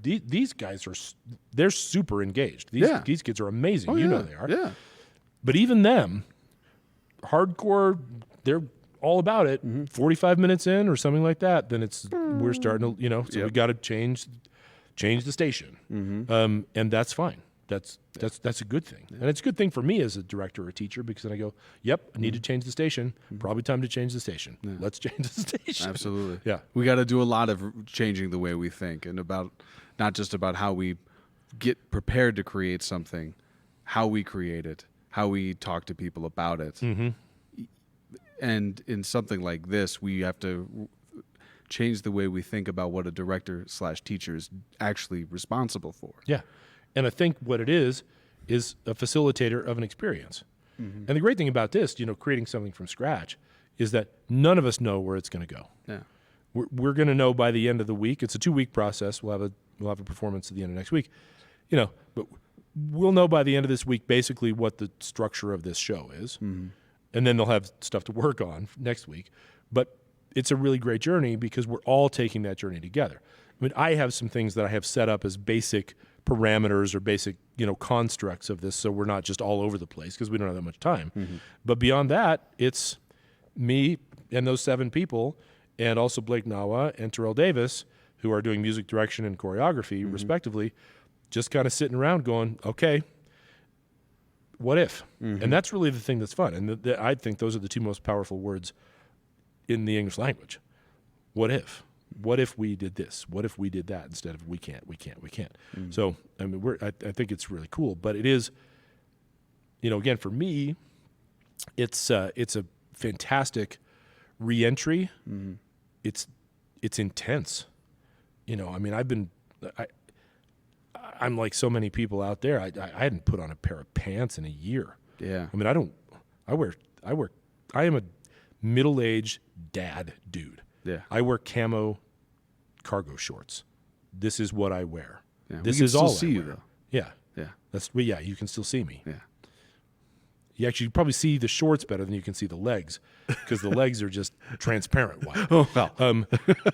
these guys they're super engaged. These kids are amazing. Oh, know they are. Yeah. But even them, hardcore, they're all about it. 45 minutes in or something like that, then we're starting to, so we got to change the station. And that's fine. That's a good thing. And it's a good thing for me as a director or a teacher, because then I go, yep, I need to change the station. Probably time to change the station. Yeah. Let's change the station. Absolutely. Yeah. We got to do a lot of changing the way we think, and not just about how we get prepared to create something, how we create it, how we talk to people about it. And in something like this, we have to change the way we think about what a director/teacher is actually responsible for. Yeah. And I think what it is a facilitator of an experience. And the great thing about this, creating something from scratch, is that none of us know where it's going to go. Yeah. We're going to know by the end of the week. It's a 2-week process. We'll have a performance at the end of next week. But we'll know by the end of this week basically what the structure of this show is. And then they'll have stuff to work on next week. But it's a really great journey because we're all taking that journey together. I mean, I have some things that I have set up as basic parameters or basic, constructs of this, so we're not just all over the place because we don't have that much time. But beyond that, it's me And those 7 people, and also Blake Nawa and Terrell Davis, who are doing music direction and choreography, respectively, just kind of sitting around going, okay, what if? And that's really the thing that's fun. And I think those are the 2 most powerful words in the English language. What if? What if we did this? What if we did that instead of we can't? So, I mean, I think it's really cool. But it is, again, for me, it's a fantastic reentry. It's intense. I mean, I'm like so many people out there. I hadn't put on a pair of pants in a year. Yeah. I mean, I am a middle-aged dad dude. Yeah. I wear camo cargo shorts. This is what I wear. Yeah. This we can is still all see I you wear. though. Yeah. Yeah. You can still see me. Yeah. You actually probably see the shorts better than you can see the legs, because the legs are just transparent white. Oh well.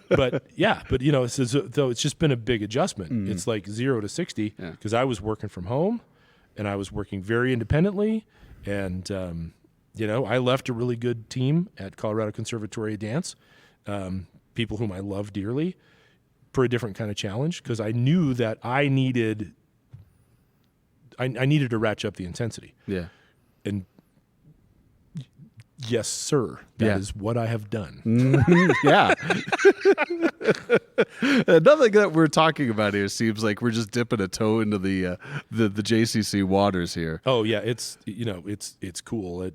But it's just been a big adjustment. It's like 0 to 60 because I was working from home, and I was working very independently, and I left a really good team at Colorado Conservatory of Dance, people whom I love dearly, for a different kind of challenge, because I knew that I needed to ratchet up the intensity. Yeah. And yes, sir, that is what I have done. Yeah. Nothing that we're talking about here seems like we're just dipping a toe into the JCC waters here. Oh yeah, it's cool.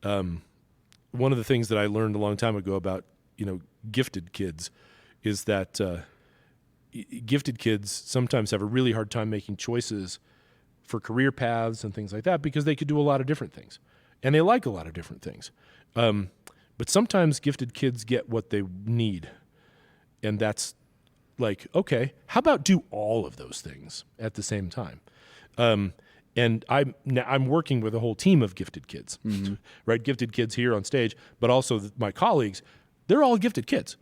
One of the things that I learned a long time ago about gifted kids is that gifted kids sometimes have a really hard time making choices for career paths and things like that, because they could do a lot of different things, and they like a lot of different things. But sometimes gifted kids get what they need, and that's like, okay, how about do all of those things at the same time? And I'm working with a whole team of gifted kids, right? Gifted kids here on stage, but also my colleagues. They're all gifted kids,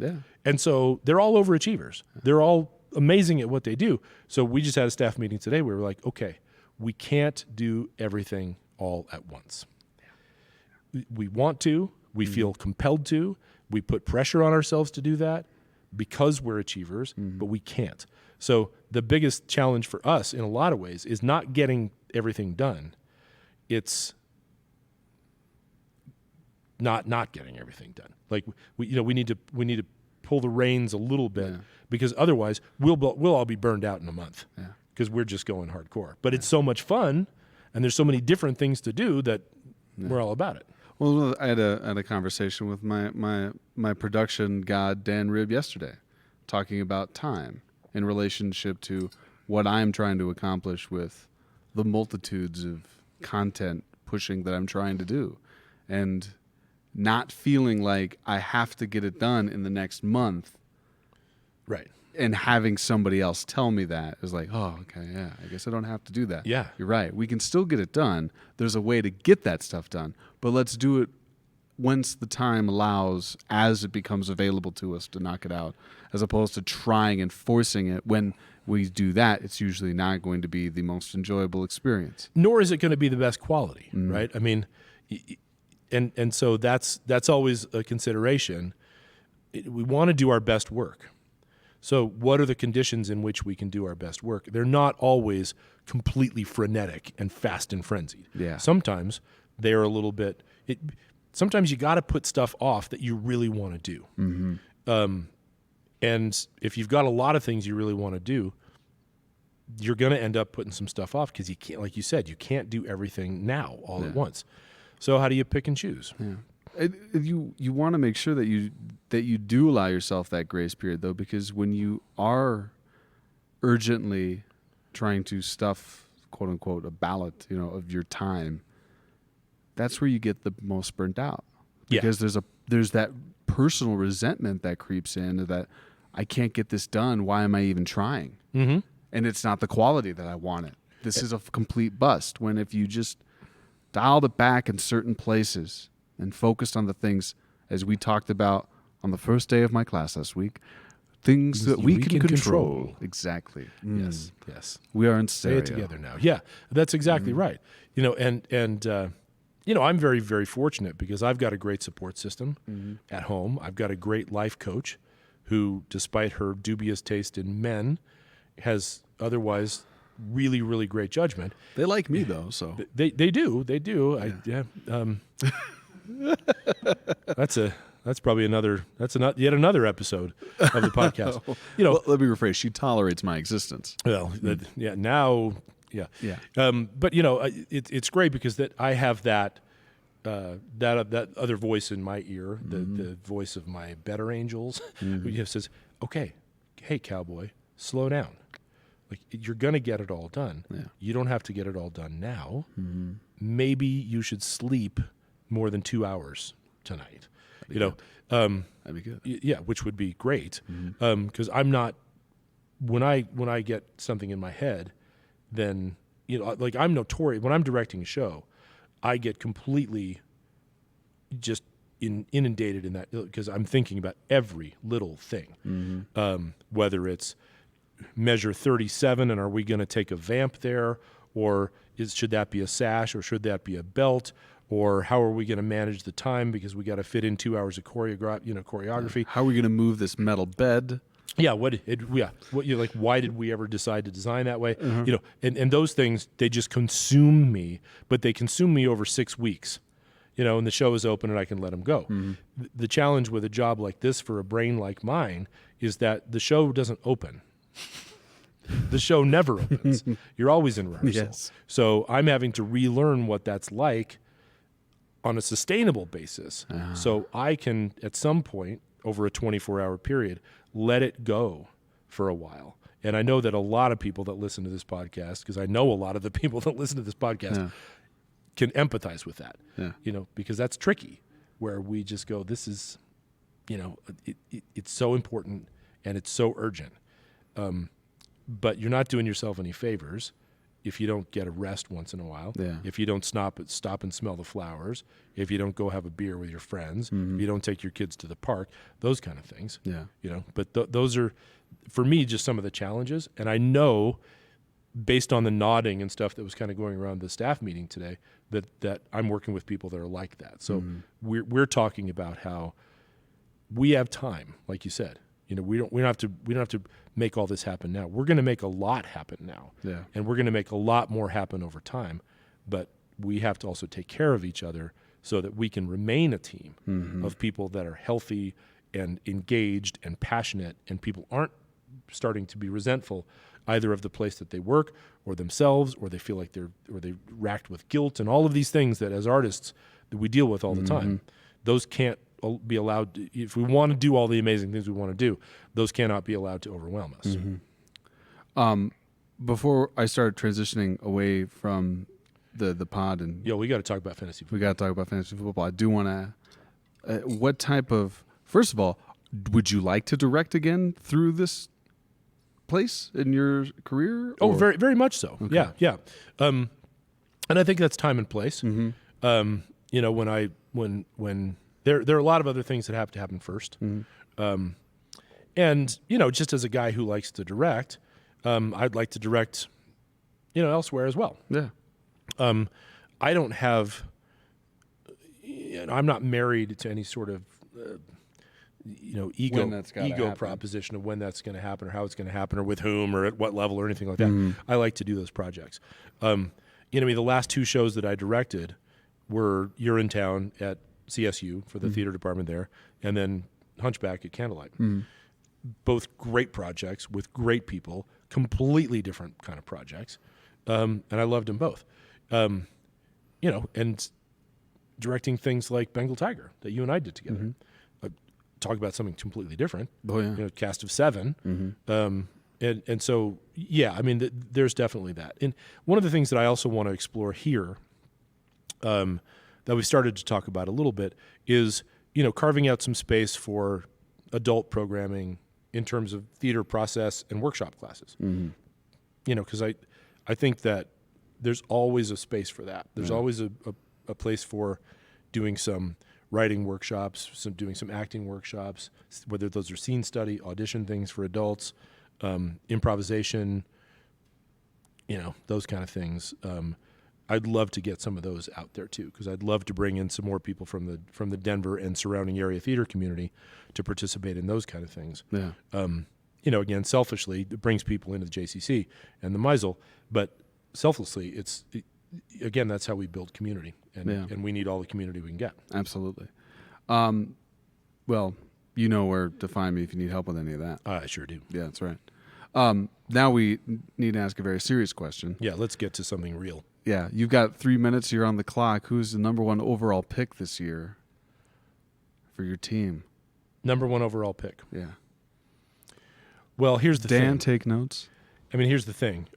and so they're all overachievers. They're all amazing at what they do. So we just had a staff meeting today where we're like, okay, we can't do everything all at once. We want to, we feel compelled to, we put pressure on ourselves to do that because we're achievers, but we can't. So the biggest challenge for us in a lot of ways is not getting everything done. It's not getting everything done. Like we need to pull the reins a little bit, because otherwise we'll all be burned out in a month. Yeah. Because we're just going hardcore. But it's so much fun, and there's so many different things to do that we're all about it. Well, I had a conversation with my production god, Dan Ribb, yesterday, talking about time in relationship to what I'm trying to accomplish with the multitudes of content pushing that I'm trying to do. And not feeling like I have to get it done in the next month. Right. And having somebody else tell me that is like, oh, okay, yeah, I guess I don't have to do that. Yeah. You're right. We can still get it done. There's a way to get that stuff done, but let's do it once the time allows, as it becomes available to us to knock it out, as opposed to trying and forcing it. When we do that, it's usually not going to be the most enjoyable experience. Nor is it going to be the best quality, right? I mean, and so that's always a consideration. We want to do our best work. So what are the conditions in which we can do our best work? They're not always completely frenetic and fast and frenzied. Yeah. Sometimes they're a little bit... sometimes you got to put stuff off that you really want to do. And if you've got a lot of things you really want to do, you're going to end up putting some stuff off, because you can't, like you said, you can't do everything now all at once. So how do you pick and choose? Yeah. You want to make sure that you do allow yourself that grace period, though, because when you are urgently trying to stuff, quote unquote, a ballot, of your time, that's where you get the most burnt out, because there's that personal resentment that creeps in, that I can't get this done. Why am I even trying? And it's not the quality that I wanted. This is a complete bust. When if you just dialed it back in certain places and focused on the things, as we talked about on the first day of my class last week, things that we can control. Exactly. Yes. We are in Say stereo. it together now. Yeah, that's exactly right. And I'm very, very fortunate because I've got a great support system at home. I've got a great life coach who, despite her dubious taste in men, has otherwise really, really great judgment. They like me though, so They do. Yeah. That's probably yet another episode of the podcast. Well, let me rephrase. She tolerates my existence. Well, now, yeah. But it's great because that I have that other voice in my ear, the voice of my better angels, who just says, "Okay, hey cowboy, slow down. Like you're gonna get it all done. Yeah. You don't have to get it all done now. Maybe you should sleep more than 2 hours tonight. That'd be good. Yeah, which would be great. Because I'm not when I get something in my head, then like I'm notorious when I'm directing a show, I get completely just inundated in that because I'm thinking about every little thing, whether it's measure 37 and are we going to take a vamp there, or should that be a sash, or should that be a belt, or how are we going to manage the time because we got to fit in 2 hours of choreography. How are we going to move this metal bed? Yeah, why did we ever decide to design that way? And those things, they just consume me, but they consume me over 6 weeks. And the show is open and I can let them go. The challenge with a job like this for a brain like mine is that the show doesn't open. The show never opens. You're always in rehearsal. Yes. So I'm having to relearn what that's like on a sustainable basis. So I can, at some point over a 24-hour period, let it go for a while. And I know that a lot of people that listen to this podcast, because I know a lot of the people that listen to this podcast can empathize with that, because that's tricky, where we just go, this is, it's so important and it's so urgent. But you're not doing yourself any favors if you don't get a rest once in a while, if you don't stop and smell the flowers, if you don't go have a beer with your friends, if you don't take your kids to the park, those kind of things. But those are, for me, just some of the challenges. And I know, based on the nodding and stuff that was kind of going around the staff meeting today, that I'm working with people that are like that. So we're talking about how we have time, like you said. We don't have to make all this happen now. We're going to make a lot happen now, and we're going to make a lot more happen over time. But we have to also take care of each other so that we can remain a team of people that are healthy and engaged and passionate, and people aren't starting to be resentful either of the place that they work or themselves, or they feel like they're racked with guilt and all of these things that as artists that we deal with all the time. Those can't be allowed to, if we want to do all the amazing things we want to do, those cannot be allowed to overwhelm us. Before I start transitioning away from the pod, and we got to talk about fantasy football. We got to talk about fantasy football. I do want to. What type of? First of all, would you like to direct again through this place in your career? Oh, very, very much so. Okay. Yeah. And I think that's time and place. When there are a lot of other things that have to happen first. And, just as a guy who likes to direct, I'd like to direct, elsewhere as well. Yeah. I don't have, I'm not married to any sort of, ego proposition of when that's going to happen or how it's going to happen or with whom or at what level or anything like that. I like to do those projects. The last 2 shows that I directed were Urinetown at CSU for the theater department there, and then Hunchback at Candlelight. Both great projects with great people, completely different kind of projects, and I loved them both. And directing things like Bengal Tiger that you and I did together. Talk about something completely different. Oh yeah, cast of 7. And so there's definitely that. And one of the things that I also want to explore here, that we started to talk about a little bit, is carving out some space for adult programming in terms of theater process and workshop classes. Because I think that there's always a space for that. There's always a place for doing some writing workshops, doing some acting workshops, whether those are scene study, audition things for adults, improvisation, those kind of things. I'd love to get some of those out there too, because I'd love to bring in some more people from the Denver and surrounding area theater community to participate in those kind of things. Yeah. Again, selfishly, it brings people into the JCC and the Meisel, but selflessly, again, that's how we build community, and we need all the community we can get. Absolutely. Well, you know where to find me if you need help with any of that. I sure do. Yeah, that's right. Now we need to ask a very serious question. Yeah, let's get to something real. Yeah, you've got 3 minutes. You're on the clock. Who's the number one overall pick this year for your team? Number one overall pick. Yeah. Well, here's the thing. Dan, take notes. I mean, here's the thing.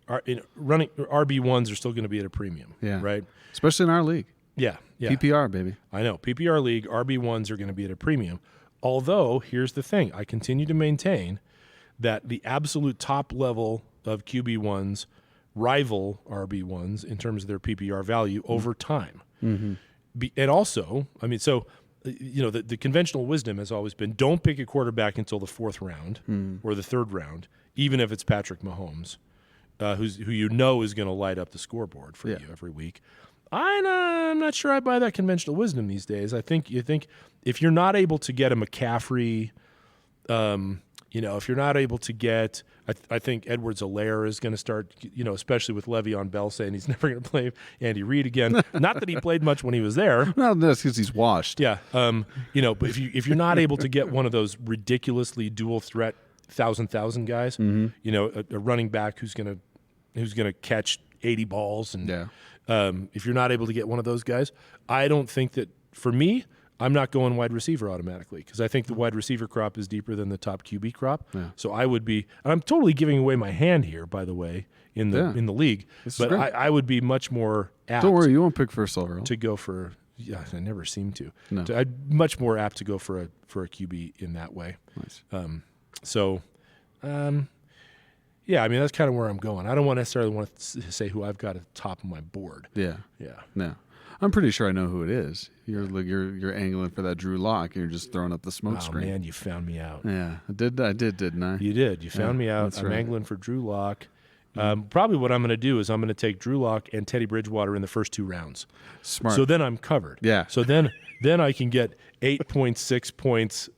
Running RB1s are still going to be at a premium. Yeah. Right? Especially in our league. Yeah. PPR, baby. I know. PPR league, RB1s are going to be at a premium. Although, here's the thing. I continue to maintain that the absolute top level of QB1s rival RB1s in terms of their PPR value over time. Mm-hmm. And also, I mean, so, the conventional wisdom has always been don't pick a quarterback until the 4th round or the 3rd round, even if it's Patrick Mahomes, who you know is going to light up the scoreboard for you every week. I'm not sure I buy that conventional wisdom these days. I think if you're not able to get a McCaffrey, if you're not able to get, I think Edwards-Helaire is going to start, especially with Le'Veon Bell saying he's never going to play Andy Reid again. Not that he played much when he was there. No, that's because he's washed. Yeah. But if you're not able to get one of those ridiculously dual threat 1,000 guys, a running back who's going to catch 80 balls, and if you're not able to get one of those guys, I don't think that, for me, I'm not going wide receiver automatically, because I think the wide receiver crop is deeper than the top QB crop. Yeah. So I would be, and I'm totally giving away my hand here, by the way, in the league. But I would be much more apt. Don't worry, you won't pick first overall. To go for, I never seem to. No. I'd much more apt to go for a QB in that way. Nice. Yeah, I mean, that's kind of where I'm going. I don't necessarily want to say who I've got at the top of my board. Yeah. Yeah. No. I'm pretty sure I know who it is. You're angling for that Drew Lock, and you're just throwing up the smoke screen. Oh, man, you found me out. Yeah, I did, didn't I? You did. You found me out. I'm angling for Drew Lock. Probably what I'm going to do is I'm going to take Drew Lock and Teddy Bridgewater in the first 2 rounds. Smart. So then I'm covered. Yeah. So then I can get 8.6 points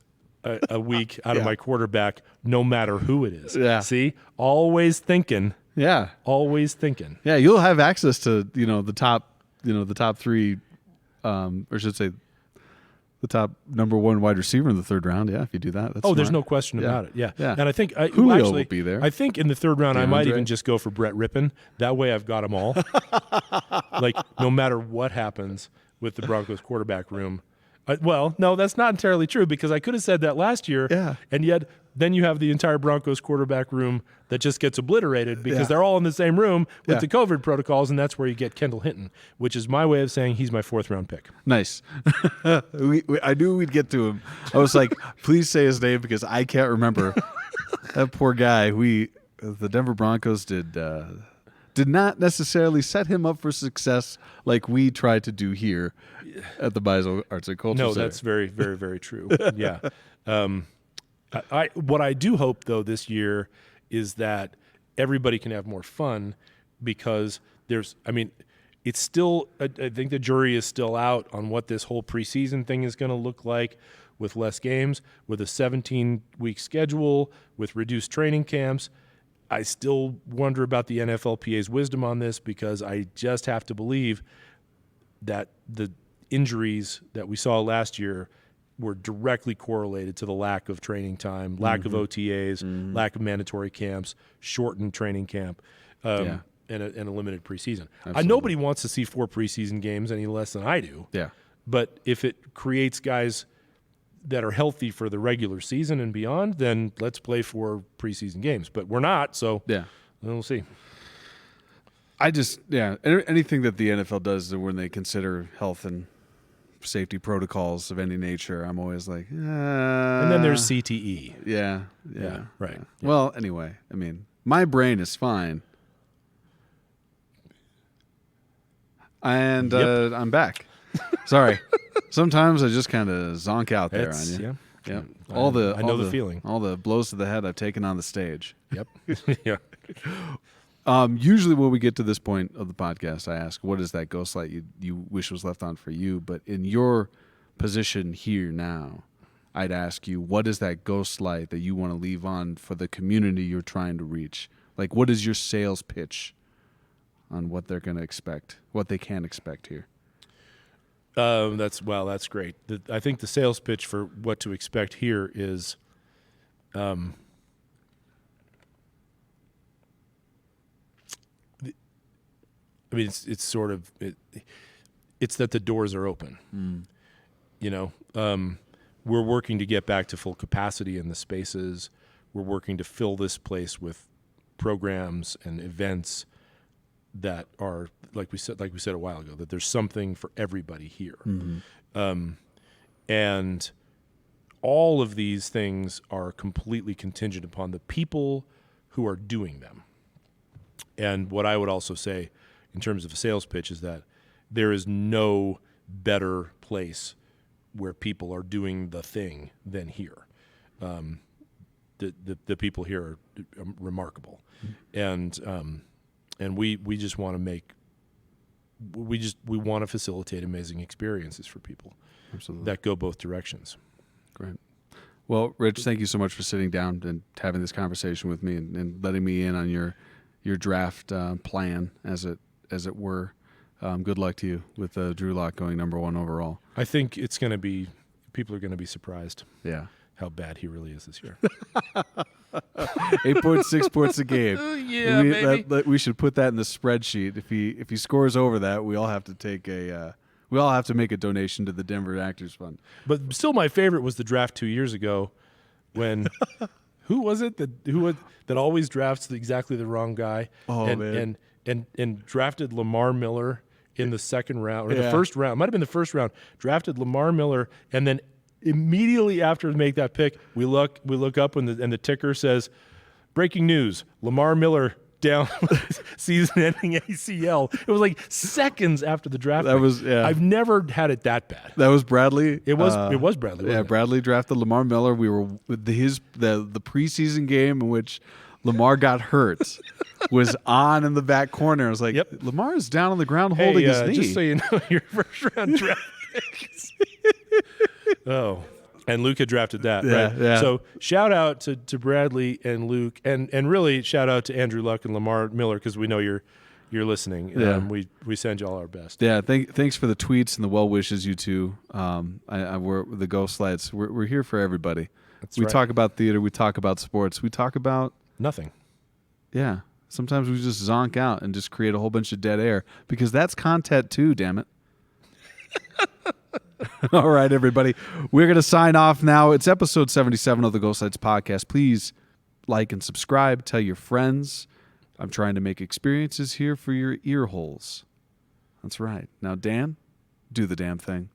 a week out of my quarterback, no matter who it is. Yeah. See? Always thinking. Yeah. Always thinking. Yeah, you'll have access to, the top 3, or should say the top number 1 wide receiver in the 3rd round. Yeah, if you do that. That's there's smart. no question about it. Yeah. Yeah. And I think Julio will be there. I think in the 3rd round, I might DeAndre. even just go for Brett Rippon. That way I've got them all. Like, no matter what happens with the Broncos quarterback room. No, that's not entirely true, because I could have said that last year. Yeah. And yet then you have the entire Broncos quarterback room that just gets obliterated because they're all in the same room with the COVID protocols, and that's where you get Kendall Hinton, which is my way of saying he's my 4th round pick. Nice. I knew we'd get to him. I was like, please say his name, because I can't remember. That poor guy. The Denver Broncos did not necessarily set him up for success like we try to do here at the Meisel Arts and Culture Center. That's very, very, very true. Yeah. What I do hope, though, this year is that everybody can have more fun, because it's still, I think the jury is still out on what this whole preseason thing is going to look like, with less games, with a 17-week schedule, with reduced training camps. I still wonder about the NFLPA's wisdom on this, because I just have to believe that the injuries that we saw last year were directly correlated to the lack of training time, lack of OTAs, lack of mandatory camps, shortened training camp, and a limited preseason. Nobody wants to see 4 preseason games any less than I do. Yeah. But if it creates guys that are healthy for the regular season and beyond, then let's play 4 preseason games. But we're not, so we'll see. Anything that the NFL does when they consider health and safety protocols of any nature, I'm always like, And then there's CTE. Yeah. Right. Yeah. Well, anyway, I mean, my brain is fine. And I'm back. Sorry. Sometimes I just kind of zonk out there on you. Yeah. I know the feeling. All the blows to the head I've taken on the stage. Yep. Yeah. Usually when we get to this point of the podcast, I ask, what is that ghost light you wish was left on for you? But in your position here now, I'd ask you, what is that ghost light that you want to leave on for the community you're trying to reach? Like, what is your sales pitch on what they're going to expect, what they can expect here? That's great. I think the sales pitch for what to expect here is, it's sort of it's that the doors are open. You know, we're working to get back to full capacity in the spaces. We're working to fill this place with programs and events that are, like we said a while ago, that there's something for everybody here. And all of these things are completely contingent upon the people who are doing them. And what I would also say in terms of a sales pitch is that there is no better place where people are doing the thing than here. The people here are remarkable. And we just want to we want to facilitate amazing experiences for people. Absolutely. That go both directions. Great. Well, Rich, thank you so much for sitting down and having this conversation with me and letting me in on your draft plan, as it were. Good luck to you with Drew Lock going number 1 overall. I think people are going to be surprised. Yeah. How bad he really is this year. 8.6 points a game. Yeah, maybe. We should put that in the spreadsheet. If he scores over that, we all have to make a donation to the Denver Actors Fund. But still, my favorite was the draft 2 years ago, when who was it that always drafts exactly the wrong guy? Oh, man. And drafted Lamar Miller in the second round, or the first round. Might have been the first round. Drafted Lamar Miller, and then immediately after we make that pick, we look up and the ticker says, "Breaking news: Lamar Miller down season-ending ACL." It was like seconds after the draft. That was I've never had it that bad. That was Bradley. It was Bradley. Yeah, Wasn't it? Bradley drafted Lamar Miller. We were with the preseason game in which Lamar got hurt was on in the back corner. I was like, Yep. Lamar's down on the ground holding his knee. Just so you know, your first round draft picks. Oh, and Luke had drafted that, right? Yeah. So shout out to Bradley and Luke, and really shout out to Andrew Luck and Lamar Miller, because we know you're listening. Yeah. We send you all our best. Yeah, thanks for the tweets and the well wishes, you two. We're the Ghost Lights. We're here for everybody. We talk about theater. We talk about sports. We talk about nothing. Yeah. Sometimes we just zonk out and just create a whole bunch of dead air, because that's content too, damn it. All right, everybody. We're going to sign off now. It's episode 77 of the Ghost Lights podcast. Please like and subscribe. Tell your friends. I'm trying to make experiences here for your ear holes. That's right. Now, Dan, do the damn thing.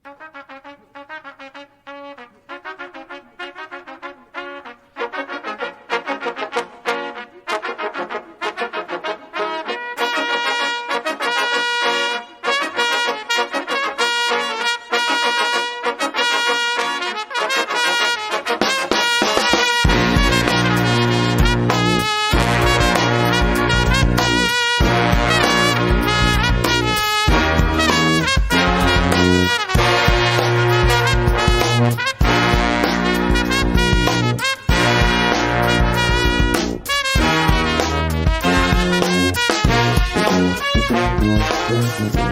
Thank you.